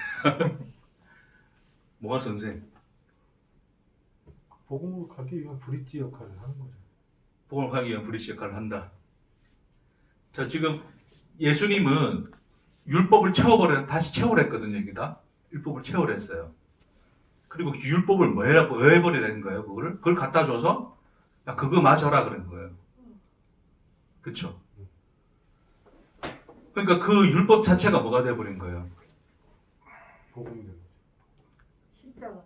모할 선생. 복음으로 가기 위한 브릿지 역할을 하는 거죠. 복음을 가기 위한 브리시 역할을 한다. 자, 지금 예수님은 율법을 다시 채우랬거든요, 여기다. 율법을 채우랬어요. 그리고 그 율법을 뭐 해버리라는 거예요, 그걸 갖다 줘서, 야, 그거 마셔라, 그런 거예요. 그쵸? 그러니까 그 율법 자체가 뭐가 돼버린 거예요? 복음이 되는 거죠. 십자가.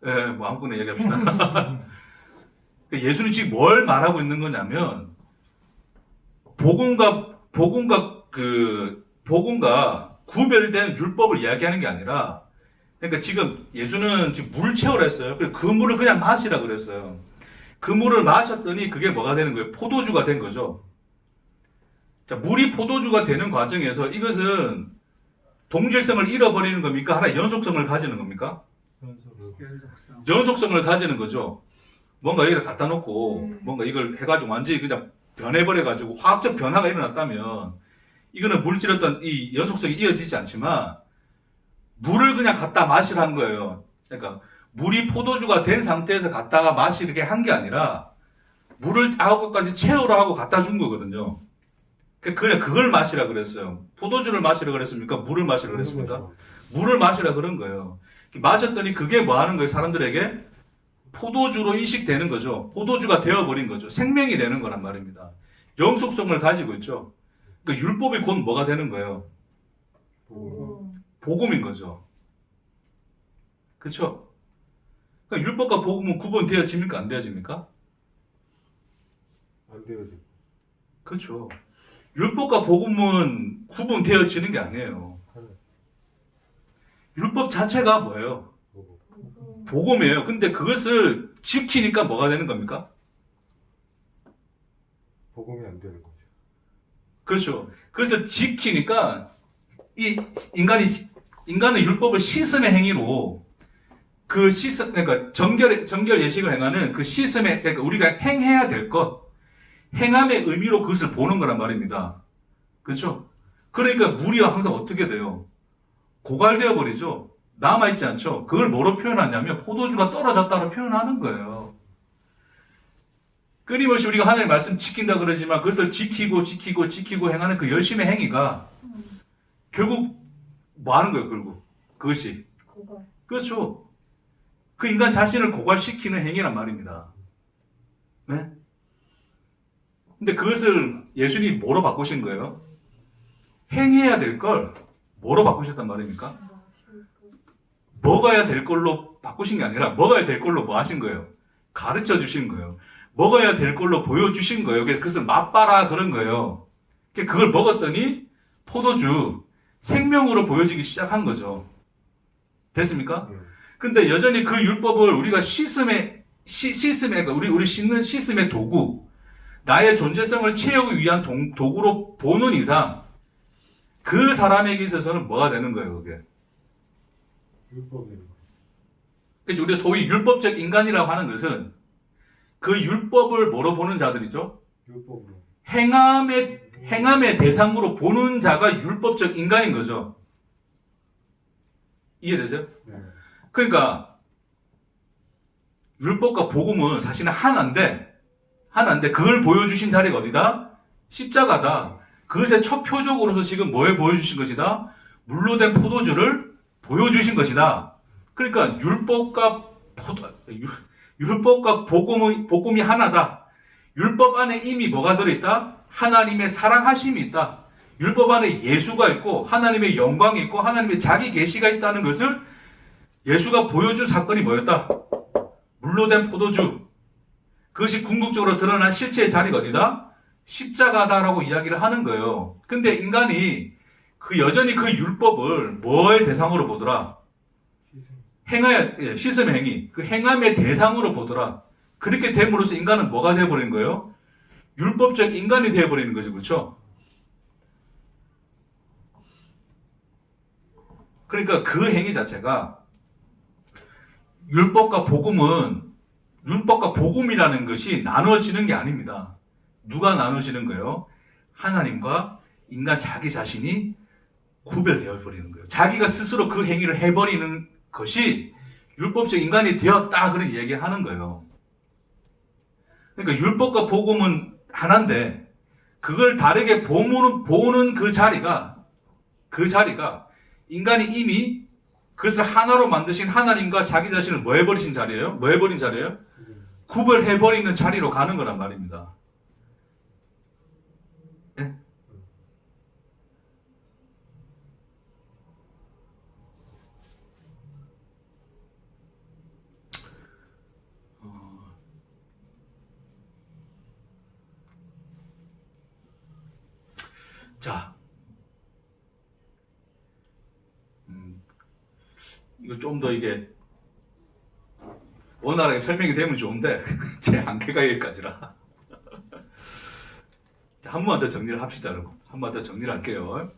예, 뭐 아무거나 얘기합시다. 그러니까 예수님 지금 뭘 말하고 있는 거냐면, 복음과 구별된 율법을 이야기하는 게 아니라, 그러니까 지금 예수는 지금 물 채우라 했어요. 그래서 그 물을 그냥 마시라 그랬어요. 그 물을 마셨더니 그게 뭐가 되는 거예요? 포도주가 된 거죠. 자, 물이 포도주가 되는 과정에서 이것은 동질성을 잃어버리는 겁니까? 하나의 연속성을 가지는 겁니까? 연속성. 연속성을 가지는 거죠. 뭔가 여기다 갖다 놓고 뭔가 이걸 해가지고 완전히 그냥 변해버려가지고 화학적 변화가 일어났다면 이거는 물질 어떤 이 연속성이 이어지지 않지만 물을 그냥 갖다 마시라는 거예요. 그러니까 물이 포도주가 된 상태에서 갖다가 마시게 한 게 아니라 물을 9가지 채우라 하고 갖다 준 거거든요. 그냥 그걸 마시라 그랬어요. 포도주를 마시라 그랬습니까? 물을 마시라 그랬습니까? 물을 마시라 그런 거예요. 마셨더니 그게 뭐 하는 거예요? 사람들에게 포도주로 인식되는 거죠. 포도주가 되어버린 거죠. 생명이 되는 거란 말입니다. 영속성을 가지고 있죠. 그러니까 율법이 곧 뭐가 되는 거예요? 복음인 거죠. 그렇죠? 그러니까 율법과 복음은 구분되어집니까? 안 되어집니까? 안 되어져. 그렇죠. 율법과 복음은 구분되어지는 게 아니에요. 율법 자체가 뭐예요? 복음이에요. 근데 그것을 지키니까 뭐가 되는 겁니까? 복음이 안 되는 거죠. 그렇죠. 그래서 지키니까 이 인간은 율법을 씻음의 행위로 그러니까 정결 예식을 행하는 그 씻음의, 그러니까 우리가 행해야 될 것, 행함의 의미로 그것을 보는 거란 말입니다. 그렇죠? 그러니까 물이 항상 어떻게 돼요? 고갈되어 버리죠. 남아있지 않죠. 그걸 뭐로 표현하냐면 포도주가 떨어졌다고 표현하는 거예요. 끊임없이 우리가 하나님의 말씀 지킨다 그러지만 그것을 지키고 행하는 그 열심의 행위가 결국 뭐 하는 거예요, 결국? 그것이. 고갈. 그렇죠. 그 인간 자신을 고갈시키는 행위란 말입니다. 네? 근데 그것을 예수님이 뭐로 바꾸신 거예요? 행해야 될 걸 뭐로 바꾸셨단 말입니까? 먹어야 될 걸로 바꾸신 게 아니라 먹어야 될 걸로 뭐 하신 거예요? 가르쳐 주신 거예요. 먹어야 될 걸로 보여주신 거예요. 그래서 그것을 맛봐라 그런 거예요. 그걸 먹었더니 포도주, 생명으로 보여지기 시작한 거죠. 됐습니까? 근데 여전히 그 율법을 우리가 우리 씻는 씻음의 도구, 나의 존재성을 채우기 위한 도구로 보는 이상 그 사람에게 있어서는 뭐가 되는 거예요, 그게? 율법이 되는 거죠. 그래서 우리가 소위 율법적 인간이라고 하는 것은 그 율법을 뭐로 보는 자들이죠? 율법으로. 행함의 대상으로 보는 자가 율법적 인간인 거죠. 이해되세요? 네. 그러니까 율법과 복음은 사실은 하나인데 그걸 보여주신 자리가 어디다? 십자가다. 그것의 첫 표적으로서 지금 뭘 보여주신 것이다? 물로 된 포도주를 보여주신 것이다. 그러니까 율법과 복음이 하나다. 율법 안에 이미 뭐가 들어있다? 하나님의 사랑하심이 있다. 율법 안에 예수가 있고 하나님의 영광이 있고 하나님의 자기 계시가 있다는 것을 예수가 보여준 사건이 뭐였다? 물로 된 포도주. 그것이 궁극적으로 드러난 실체의 자리가 어디다? 십자가다라고 이야기를 하는 거예요. 근데 인간이 여전히 그 율법을 뭐의 대상으로 보더라? 씻음의 행위. 그 행함의 대상으로 보더라. 그렇게 됨으로써 인간은 뭐가 되어버린 거예요? 율법적 인간이 되어버리는 거죠. 그렇죠? 그러니까 그 행위 자체가 율법과 복음이라는 것이 나눠지는 게 아닙니다. 누가 나눠지는 거예요? 하나님과 인간 자기 자신이 구별되어 버리는 거예요. 자기가 스스로 그 행위를 해버리는 것이 율법적 인간이 되었다. 그런 얘기를 하는 거예요. 그러니까 율법과 복음은 하나인데 그걸 다르게 보는 그 자리가 인간이 이미 그것을 하나로 만드신 하나님과 자기 자신을 뭐 해버리신 자리예요? 뭐 해버린 자리예요? 구별해버리는 자리로 가는 거란 말입니다. 네? 자, 이거 좀 더 이게 원활하게 설명이 되면 좋은데 제 한계가 여기까지라. 자, 한 번만 더 정리를 합시다, 여러분. 한 번 더 정리를 할게요.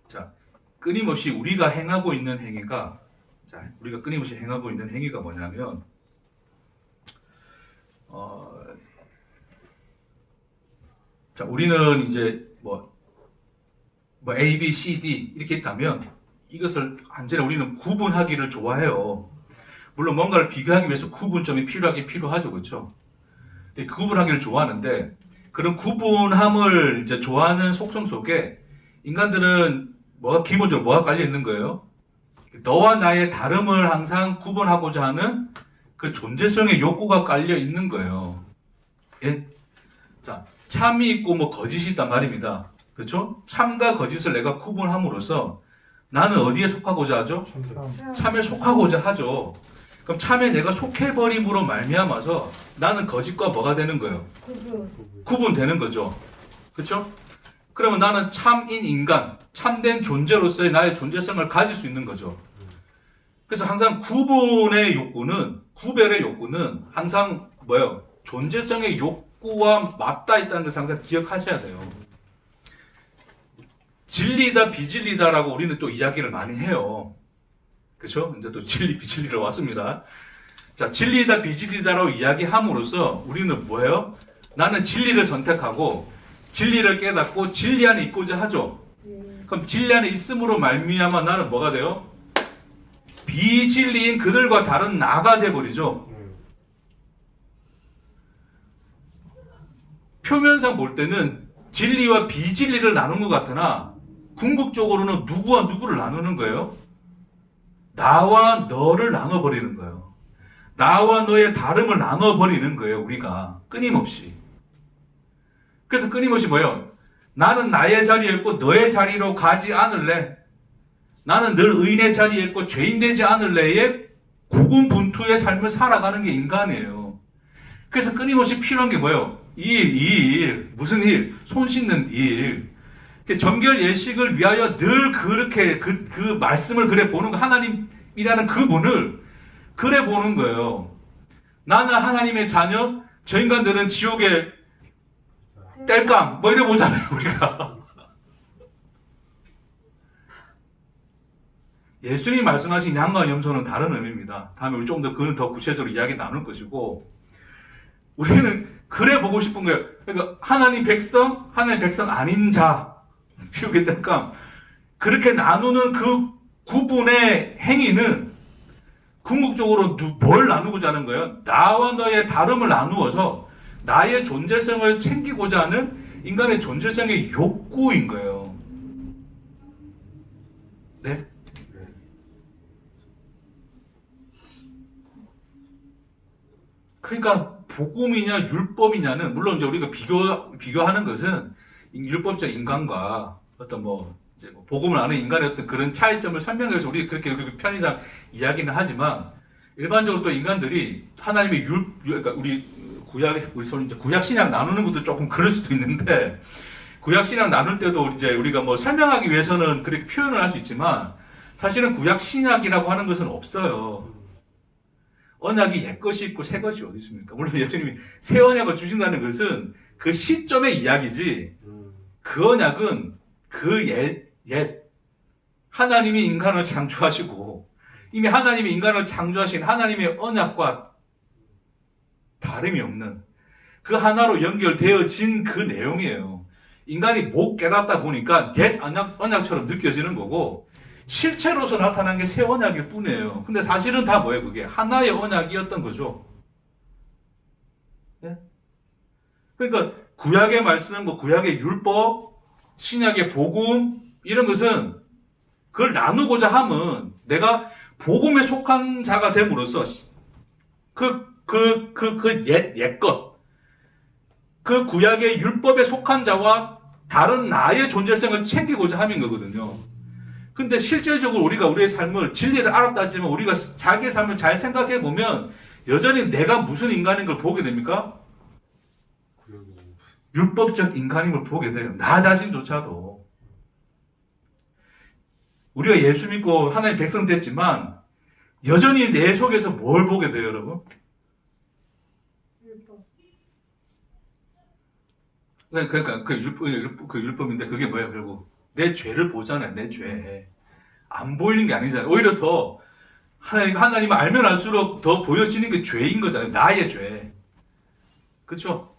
자, 끊임없이 우리가 행하고 있는 행위가 뭐냐면 자, 우리는 이제 뭐 A, B, C, D 이렇게 있다면 이것을 언제나 우리는 구분하기를 좋아해요. 물론 뭔가를 비교하기 위해서 구분점이 필요하죠, 그렇죠? 근데 구분하기를 좋아하는데 그런 구분함을 이제 좋아하는 속성 속에 인간들은 기본적으로 뭐가 깔려 있는 거예요? 너와 나의 다름을 항상 구분하고자 하는 그 존재성의 욕구가 깔려 있는 거예요. 예? 자, 참이 있고 뭐 거짓이 있단 말입니다. 그렇죠? 참과 거짓을 내가 구분함으로써 나는 어디에 속하고자 하죠? 참에 속하고자 하죠. 그럼 참에 내가 속해버림으로 말미암아서 나는 거짓과 뭐가 되는 거예요? 구분되는 거죠. 그렇죠? 그러면 나는 참인 인간, 참된 존재로서의 나의 존재성을 가질 수 있는 거죠. 그래서 항상 구별의 욕구는 항상 뭐예요? 존재성의 욕구와 맞닿아 있다는 것을 항상 기억하셔야 돼요. 진리다 비진리다라고 우리는 또 이야기를 많이 해요. 그렇죠? 이제 또 진리 비진리로 왔습니다. 자, 진리다 비진리다라고 이야기함으로써 우리는 뭐예요? 나는 진리를 선택하고 진리를 깨닫고 진리 안에 있고자 하죠. 그럼 진리 안에 있음으로 말미암아 나는 뭐가 돼요? 비진리인 그들과 다른 나가 돼버리죠. 표면상 볼 때는 진리와 비진리를 나눈 것 같으나 궁극적으로는 누구와 누구를 나누는 거예요? 나와 너를 나눠버리는 거예요. 나와 너의 다름을 나눠버리는 거예요. 우리가 끊임없이. 그래서 끊임없이 뭐예요? 나는 나의 자리에 있고 너의 자리로 가지 않을래. 나는 늘 의인의 자리에 있고 죄인 되지 않을래의 고군분투의 삶을 살아가는 게 인간이에요. 그래서 끊임없이 필요한 게 뭐예요? 무슨 일? 손 씻는 일. 정결 예식을 위하여 늘 그렇게 그 말씀을 그래 보는 거, 하나님이라는 그분을 그래 보는 거예요. 나는 하나님의 자녀, 저 인간들은 지옥의 땔감, 뭐 이래 보잖아요, 우리가. 예수님이 말씀하신 양과 염소는 다른 의미입니다. 다음에 우리 좀 더 그는 더 구체적으로 이야기 나눌 것이고, 우리는 그래 보고 싶은 거예요. 그러니까 하나님 백성 아닌 자, 지우겠다니까 그렇게 나누는 그 구분의 행위는 궁극적으로 뭘 나누고자 하는 거예요? 나와 너의 다름을 나누어서 나의 존재성을 챙기고자 하는 인간의 존재성의 욕구인 거예요. 네? 그러니까 복음이냐 율법이냐는 물론 이제 우리가 비교하는 것은 율법적 인간과 어떤 이제 복음을 아는 인간의 어떤 그런 차이점을 설명해서 우리 그렇게 편의상 이야기는 하지만 일반적으로 또 인간들이 하나님의 그러니까 우리 손 이제 구약 신약 나누는 것도 조금 그럴 수도 있는데 구약 신약 나눌 때도 이제 우리가 설명하기 위해서는 그렇게 표현을 할 수 있지만 사실은 구약 신약이라고 하는 것은 없어요. 언약이 옛것이 있고 새것이 어디 있습니까? 물론 예수님이 새 언약을 주신다는 것은 그 시점의 이야기지 그 언약은 그 옛 하나님이 인간을 창조하시고 이미 하나님이 인간을 창조하신 하나님의 언약과 다름이 없는 그 하나로 연결되어진 그 내용이에요. 인간이 못 깨닫다 보니까 옛 언약처럼 느껴지는 거고 실체로서 나타난 게 새 언약일 뿐이에요. 근데 사실은 다 뭐예요? 그게 하나의 언약이었던 거죠. 네? 그러니까 구약의 말씀, 구약의 율법, 신약의 복음 이런 것은 그걸 나누고자 함은 내가 복음에 속한 자가 됨으로써 옛것 그 구약의 율법에 속한 자와 다른 나의 존재성을 챙기고자 함인 거거든요. 근데 실질적으로 우리가 우리의 삶을 진리를 알았다 하지만 우리가 자기의 삶을 잘 생각해 보면 여전히 내가 무슨 인간인 걸 보게 됩니까? 율법적 인간임을 보게 돼요. 나 자신조차도. 우리가 예수 믿고 하나님 백성 됐지만 여전히 내 속에서 뭘 보게 돼요, 여러분? 그러니까 그 율법인데 그게 뭐예요, 결국? 내 죄를 보잖아요, 내 죄. 안 보이는 게 아니잖아요. 오히려 더 하나님을 알면 알수록 더 보여지는 게 죄인 거잖아요. 나의 죄. 그렇죠?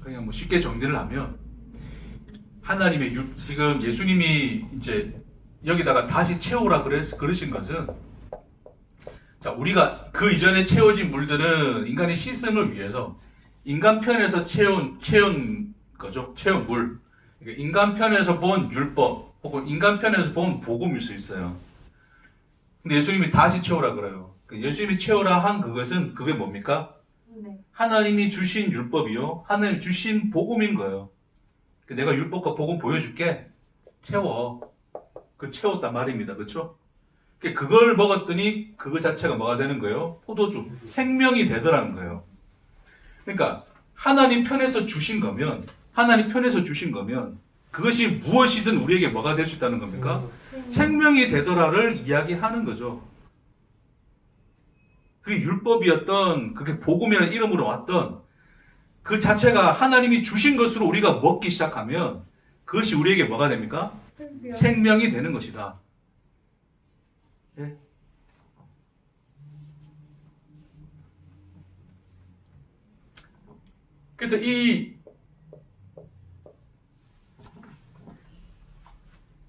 그냥 쉽게 정리를 하면 하나님의 지금 예수님이 이제 여기다가 다시 채우라 그러신 것은 자 우리가 그 이전에 채워진 물들은 인간의 씻음을 위해서 인간 편에서 채운 거죠. 채운 물. 그러니까 인간 편에서 본 율법 혹은 인간 편에서 본 복음일 수 있어요. 근데 예수님이 다시 채우라 그래요. 예수님이 채우라 한 그것은 그게 뭡니까? 네. 하나님이 주신 율법이요. 하나님 주신 복음인 거예요. 내가 율법과 복음 보여줄게. 채워. 그 채웠단 말입니다. 그렇죠? 그걸 먹었더니 그거 자체가 뭐가 되는 거예요? 포도주. 생명이 되더라는 거예요. 그러니까 하나님 편에서 주신 거면 그것이 무엇이든 우리에게 뭐가 될 수 있다는 겁니까? 생명이 되더라를 이야기하는 거죠. 그게 율법이었던, 그게 복음이라는 이름으로 왔던 그 자체가 하나님이 주신 것으로 우리가 먹기 시작하면 그것이 우리에게 뭐가 됩니까? 생명이 되는 것이다. 네? 그래서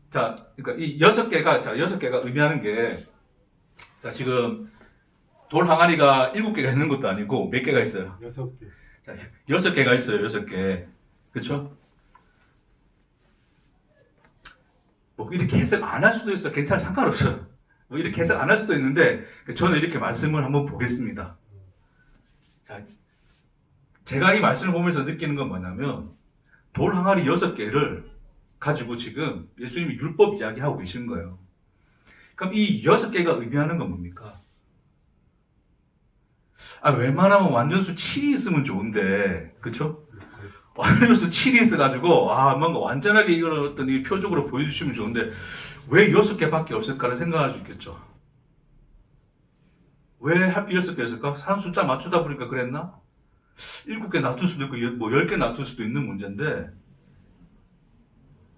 그러니까 이 6개가 의미하는 게, 지금 돌 항아리가 7개가 있는 것도 아니고 몇 개가 있어요? 6개. 6개가 있어요, 6개. 그쵸? 이렇게 해석 안 할 수도 있어요. 괜찮아, 상관없어요. 이렇게 해석 안 할 수도 있는데, 저는 이렇게 말씀을 한번 보겠습니다. 자, 제가 이 말씀을 보면서 느끼는 건 뭐냐면, 돌 항아리 6개를 가지고 지금 예수님이 율법 이야기하고 계시는 거예요. 그럼 이 6개가 의미하는 건 뭡니까? 웬만하면 완전수 7이 있으면 좋은데, 그쵸? 완전히 7이 있어가지고, 뭔가 완전하게 이걸 어떤 이 표적으로 보여주시면 좋은데, 왜 6개밖에 없을까를 생각할 수 있겠죠. 왜 하필 6개였을까? 산 숫자 맞추다 보니까 그랬나? 7개 놔둘 수도 있고, 뭐 10개 놔둘 수도 있는 문제인데,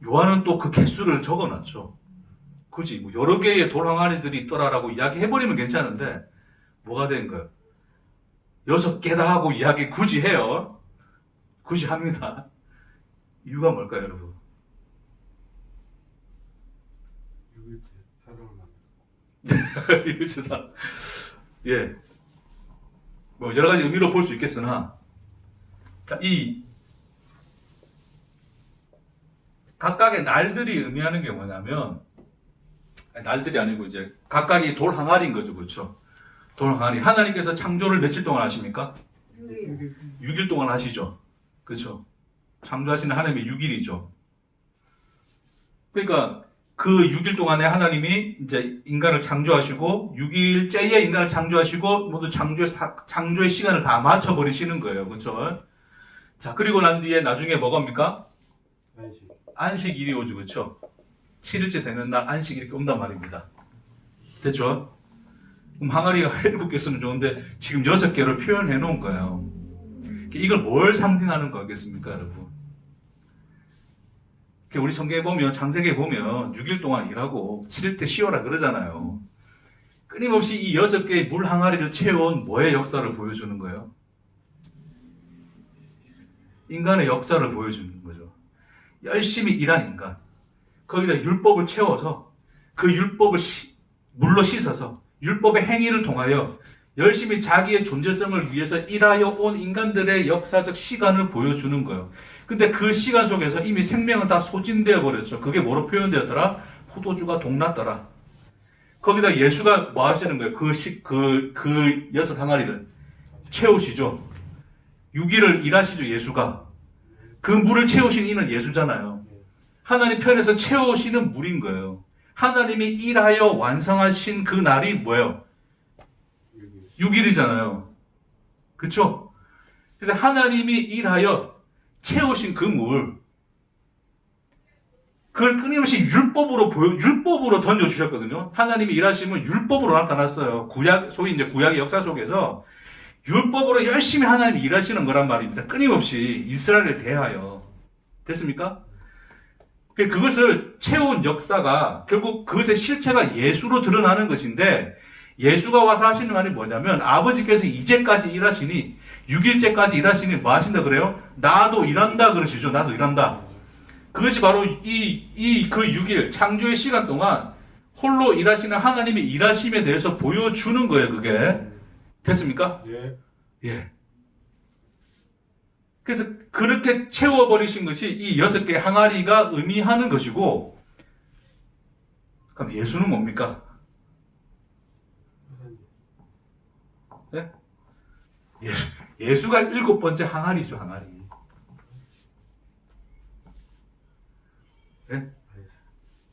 요한은 또 그 개수를 적어놨죠. 굳이 뭐 여러 개의 돌 항아리들이 있더라라고 이야기해버리면 괜찮은데, 뭐가 된 거예요? 6개다 하고 이야기 굳이 해요. 굳이 합니다. 이유가 뭘까요, 여러분? 6일째 사랑을 만나. 이거 진짜, 예. 뭐, 여러 가지 의미로 볼 수 있겠으나, 자, 이, 각각의 날들이 의미하는 게 뭐냐면, 날들이 아니고 이제, 각각이 돌 항아리인 거죠, 그렇죠? 돌 항아리. 하나님께서 창조를 며칠 동안 하십니까? 6일. 6일 동안 하시죠. 그렇죠? 창조하시는 하나님이 6일이죠. 그러니까 그 6일 동안에 하나님이 이제 인간을 창조하시고 6일째에 인간을 창조하시고 모두 창조의 시간을 다 맞춰버리시는 거예요. 그렇죠? 자, 그리고 난 뒤에 나중에 뭐가 옵니까? 안식. 안식일이 오죠. 그렇죠? 7일째 되는 날 안식일이 이렇게 온단 말입니다. 됐죠? 그럼 항아리가 7개 쓰면 좋은데 지금 6개를 표현해 놓은 거예요. 이걸 뭘 상징하는 거겠습니까, 여러분? 우리 성경에 보면, 창세기에 보면 6일 동안 일하고 7일 때 쉬어라 그러잖아요. 끊임없이 이 6개의 물 항아리를 채워온 뭐의 역사를 보여주는 거예요? 인간의 역사를 보여주는 거죠. 열심히 일한 인간. 거기다 율법을 채워서 그 율법을 물로 씻어서 율법의 행위를 통하여 열심히 자기의 존재성을 위해서 일하여 온 인간들의 역사적 시간을 보여주는 거예요. 근데 그 시간 속에서 이미 생명은 다 소진되어 버렸죠. 그게 뭐로 표현되었더라? 포도주가 동났더라. 거기다 예수가 뭐 하시는 거예요? 그 6항아리를 채우시죠. 6일을 일하시죠, 예수가. 그 물을 채우신 이는 예수잖아요. 하나님 편에서 채우시는 물인 거예요. 하나님이 일하여 완성하신 그 날이 뭐예요? 6일이잖아요. 그쵸? 그래서 하나님이 일하여 채우신 그 물, 그걸 끊임없이 율법으로 던져주셨거든요. 하나님이 일하시면 율법으로 나타났어요. 소위 이제 구약의 역사 속에서 율법으로 열심히 하나님이 일하시는 거란 말입니다. 끊임없이 이스라엘에 대하여. 됐습니까? 그것을 채운 역사가 결국 그것의 실체가 예수로 드러나는 것인데, 예수가 와서 하시는 말이 뭐냐면 아버지께서 이제까지 일하시니 6일째까지 일하시니 뭐 하신다 그래요? 나도 일한다 그러시죠. 나도 일한다. 그것이 바로 그 6일 창조의 시간 동안 홀로 일하시는 하나님의 일하심에 대해서 보여주는 거예요. 그게 됐습니까? 예. 예. 그래서 그렇게 채워버리신 것이 이 6개의 항아리가 의미하는 것이고, 그럼 예수는 뭡니까? 네? 예수가 7번째 항아리죠, 항아리. 네?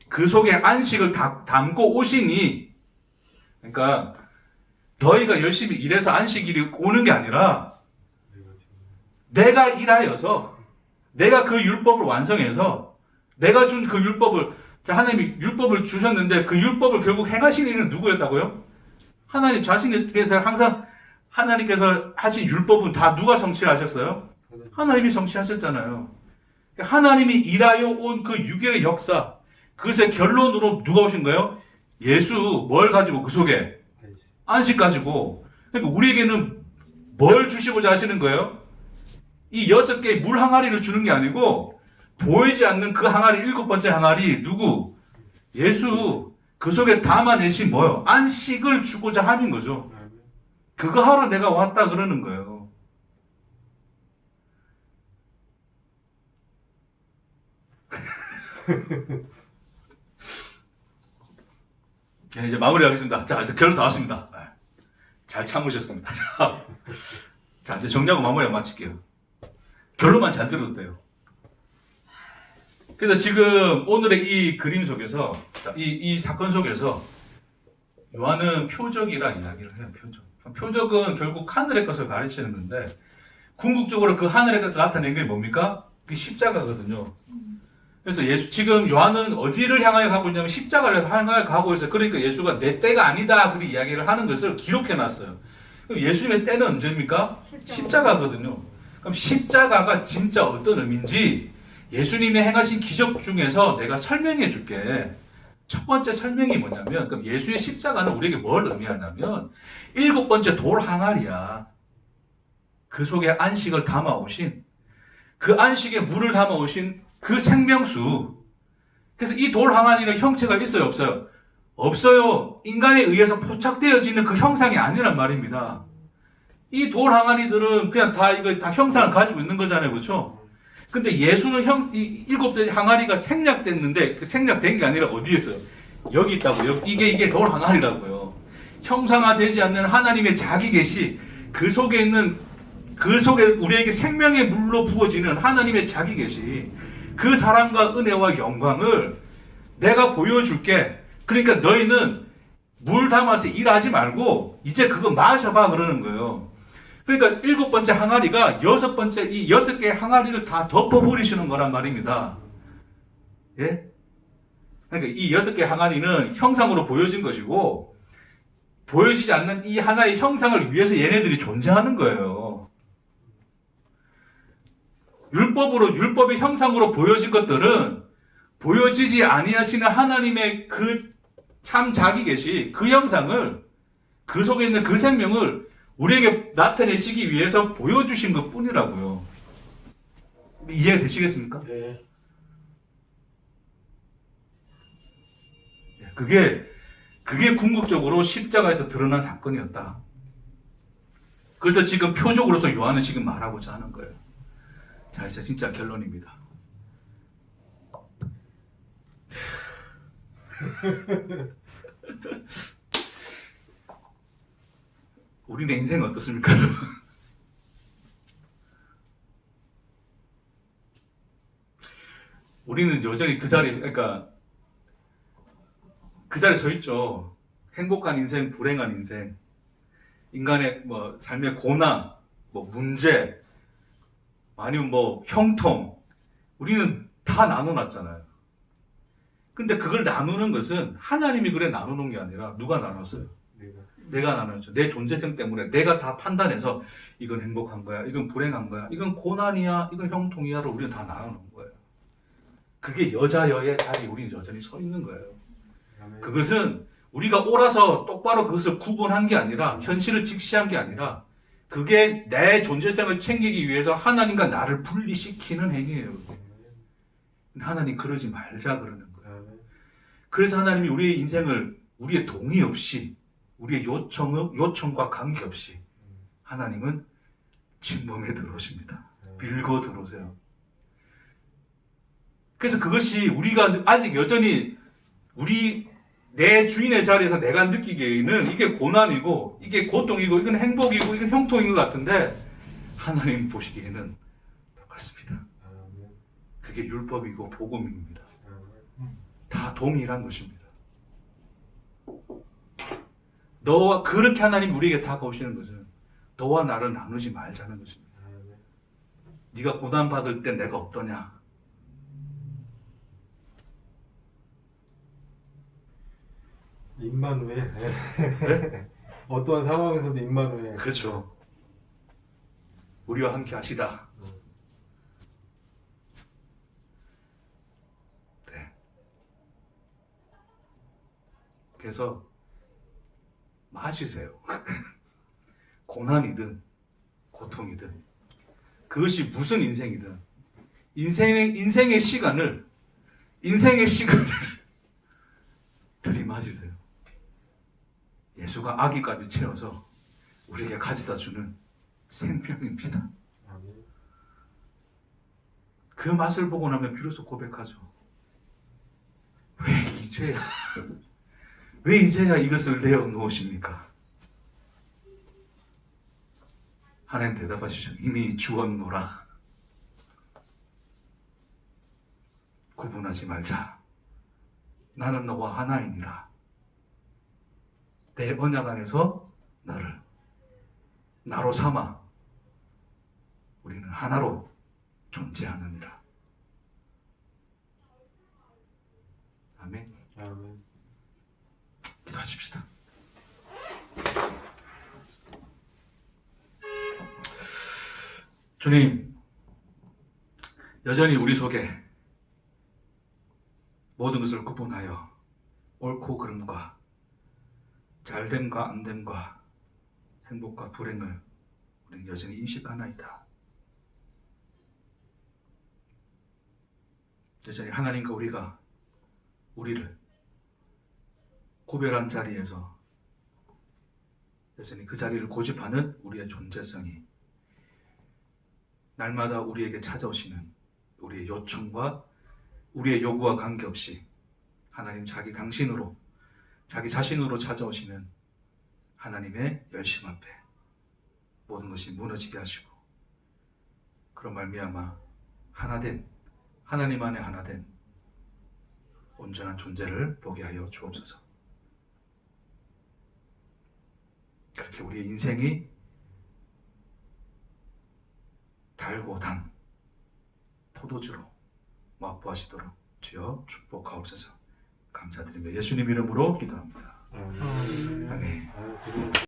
그 속에 안식을 담고 오시니, 그러니까 너희가 열심히 일해서 안식일이 오는 게 아니라 내가 일하여서, 내가 그 율법을 완성해서, 내가 준 그 율법을, 자, 하나님이 율법을 주셨는데 그 율법을 결국 행하신 이는 누구였다고요? 하나님 자신께서 항상 하나님께서 하신 율법은 다 누가 성취하셨어요? 하나님이 성취하셨잖아요. 하나님이 일하여 온 그 6일의 역사, 그것의 결론으로 누가 오신 거예요? 예수. 뭘 가지고? 그 속에 안식 가지고. 그러니까 우리에게는 뭘 주시고자 하시는 거예요? 이 6개의 물 항아리를 주는 게 아니고 보이지 않는 그 항아리, 7번째 항아리 누구? 예수. 그 속에 담아내신 뭐요? 안식을 주고자 하는 거죠. 그거 하러 내가 왔다 그러는 거예요. 네, 이제 마무리하겠습니다. 자, 이제 결론 다 왔습니다. 잘 참으셨습니다. 자, 이제 정리하고 마무리하고 마칠게요. 결론만 잘 들어도 돼요. 그래서 지금 오늘의 이 그림 속에서, 이 사건 속에서 요한은 표적이라 이야기를 해요. 표적은 결국 하늘의 것을 가르치는 건데, 궁극적으로 그 하늘에서 나타낸 게 뭡니까? 그 십자가거든요. 그래서 예수, 지금 요한은 어디를 향하여 가고 있냐면 십자가를 향하여 가고 있어요. 그러니까 예수가 내 때가 아니다. 그렇게 이야기를 하는 것을 기록해놨어요. 그럼 예수님의 때는 언제입니까? 십자가거든요. 그럼 십자가가 진짜 어떤 의미인지 예수님이 행하신 기적 중에서 내가 설명해 줄게. 첫 번째 설명이 뭐냐면, 그럼 예수의 십자가는 우리에게 뭘 의미하냐면, 7번째 돌 항아리야. 그 속에 안식을 담아오신, 그 안식에 물을 담아오신 그 생명수. 그래서 이 돌 항아리는 형체가 있어요, 없어요? 없어요. 인간에 의해서 포착되어지는 그 형상이 아니란 말입니다. 이 돌 항아리들은 그냥 다 형상을 가지고 있는 거잖아요, 그렇죠? 근데 예수는 이 7대 항아리가 생략됐는데, 그 생략된 게 아니라 어디에 있어요? 여기 있다고요. 이게 돌 항아리라고요. 형상화되지 않는 하나님의 자기 계시, 그 속에 우리에게 생명의 물로 부어지는 하나님의 자기 계시, 그 사랑과 은혜와 영광을 내가 보여줄게. 그러니까 너희는 물 담아서 일하지 말고 이제 그거 마셔봐 그러는 거예요. 그러니까 7번째 항아리가 6번째 이 6개의 항아리를 다 덮어버리시는 거란 말입니다. 예? 그러니까 이 6개의 항아리는 형상으로 보여진 것이고, 보여지지 않는 이 하나의 형상을 위해서 얘네들이 존재하는 거예요. 율법의 형상으로 보여진 것들은 보여지지 아니하시는 하나님의 그 참 자기 계시, 그 형상을, 그 속에 있는 그 생명을 우리에게 나타내시기 위해서 보여주신 것 뿐이라고요. 이해되시겠습니까? 네. 그게 궁극적으로 십자가에서 드러난 사건이었다. 그래서 지금 표적으로서 요한은 지금 말하고자 하는 거예요. 자, 이제 진짜 결론입니다. 우리의 인생은 어떻습니까, 여러분? 우리는 여전히 그러니까 그 자리에 서 있죠. 행복한 인생, 불행한 인생, 인간의 삶의 고난, 문제, 아니면 형통, 우리는 다 나눠놨잖아요. 근데 그걸 나누는 것은 하나님이 그래 나누는 게 아니라 누가 나눴어요? 내가 나눴죠. 내 존재성 때문에 내가 다 판단해서 이건 행복한 거야, 이건 불행한 거야, 이건 고난이야, 이건 형통이야를 우리는 다 나누는 거예요. 그게 여자여의 자리에 우리는 여전히 서 있는 거예요. 그것은 우리가 옳아서 똑바로 그것을 구분한 게 아니라, 현실을 직시한 게 아니라, 그게 내 존재성을 챙기기 위해서 하나님과 나를 분리시키는 행위예요. 하나님 그러지 말자 그러는 거예요. 그래서 하나님이 우리의 인생을 우리의 동의 없이, 우리의 요청과 관계없이 하나님은 침범에 들어오십니다. 밀고 들어오세요. 그래서 그것이 우리가 아직 여전히 내 주인의 자리에서 내가 느끼기에는 이게 고난이고, 이게 고통이고, 이건 행복이고, 이건 형통인 것 같은데, 하나님 보시기에는 똑같습니다. 그게 율법이고 복음입니다. 다 동일한 것입니다. 그렇게 하나님 우리에게 다가오시는 것은 너와 나를 나누지 말자는 것입니다. 네가 고난받을 때 내가 어떠냐? 임마누엘. 네? 어떠한 상황에서도 임마누엘. 그렇죠. 우리와 함께 하시다. 네. 그래서 마시세요. 고난이든 고통이든, 그것이 무슨 인생이든 인생의 시간을 들이마시세요. 예수가 아기까지 채워서 우리에게 가져다 주는 생명입니다. 그 맛을 보고 나면 비로소 고백하죠. 왜 이제야 이것을 내어놓으십니까? 하나님 대답하시죠. 이미 주었노라. 구분하지 말자. 나는 너와 하나이니라. 내 언약 안에서 나로 삼아 우리는 하나로 존재하느니라. 아멘. 아멘. 기도하십시다. 주님, 여전히 우리 속에 모든 것을 구분하여 옳고 그름과 잘됨과 안됨과 행복과 불행을 우리는 여전히 인식하나이다. 여전히 하나님과 우리가 우리를 구별한 자리에서 여전히 그 자리를 고집하는 우리의 존재성이 날마다 우리에게 찾아오시는 우리의 요청과 우리의 요구와 관계없이 하나님 당신으로 자기 자신으로 찾아오시는 하나님의 열심 앞에 모든 것이 무너지게 하시고 그런 말미암아 하나된 하나님 안에 하나된 온전한 존재를 보게 하여 주옵소서. 그렇게 우리의 인생이 달고 단 포도주로 맛보하시도록 주여 축복하옵소서. 감사드리며 예수님 이름으로 기도합니다.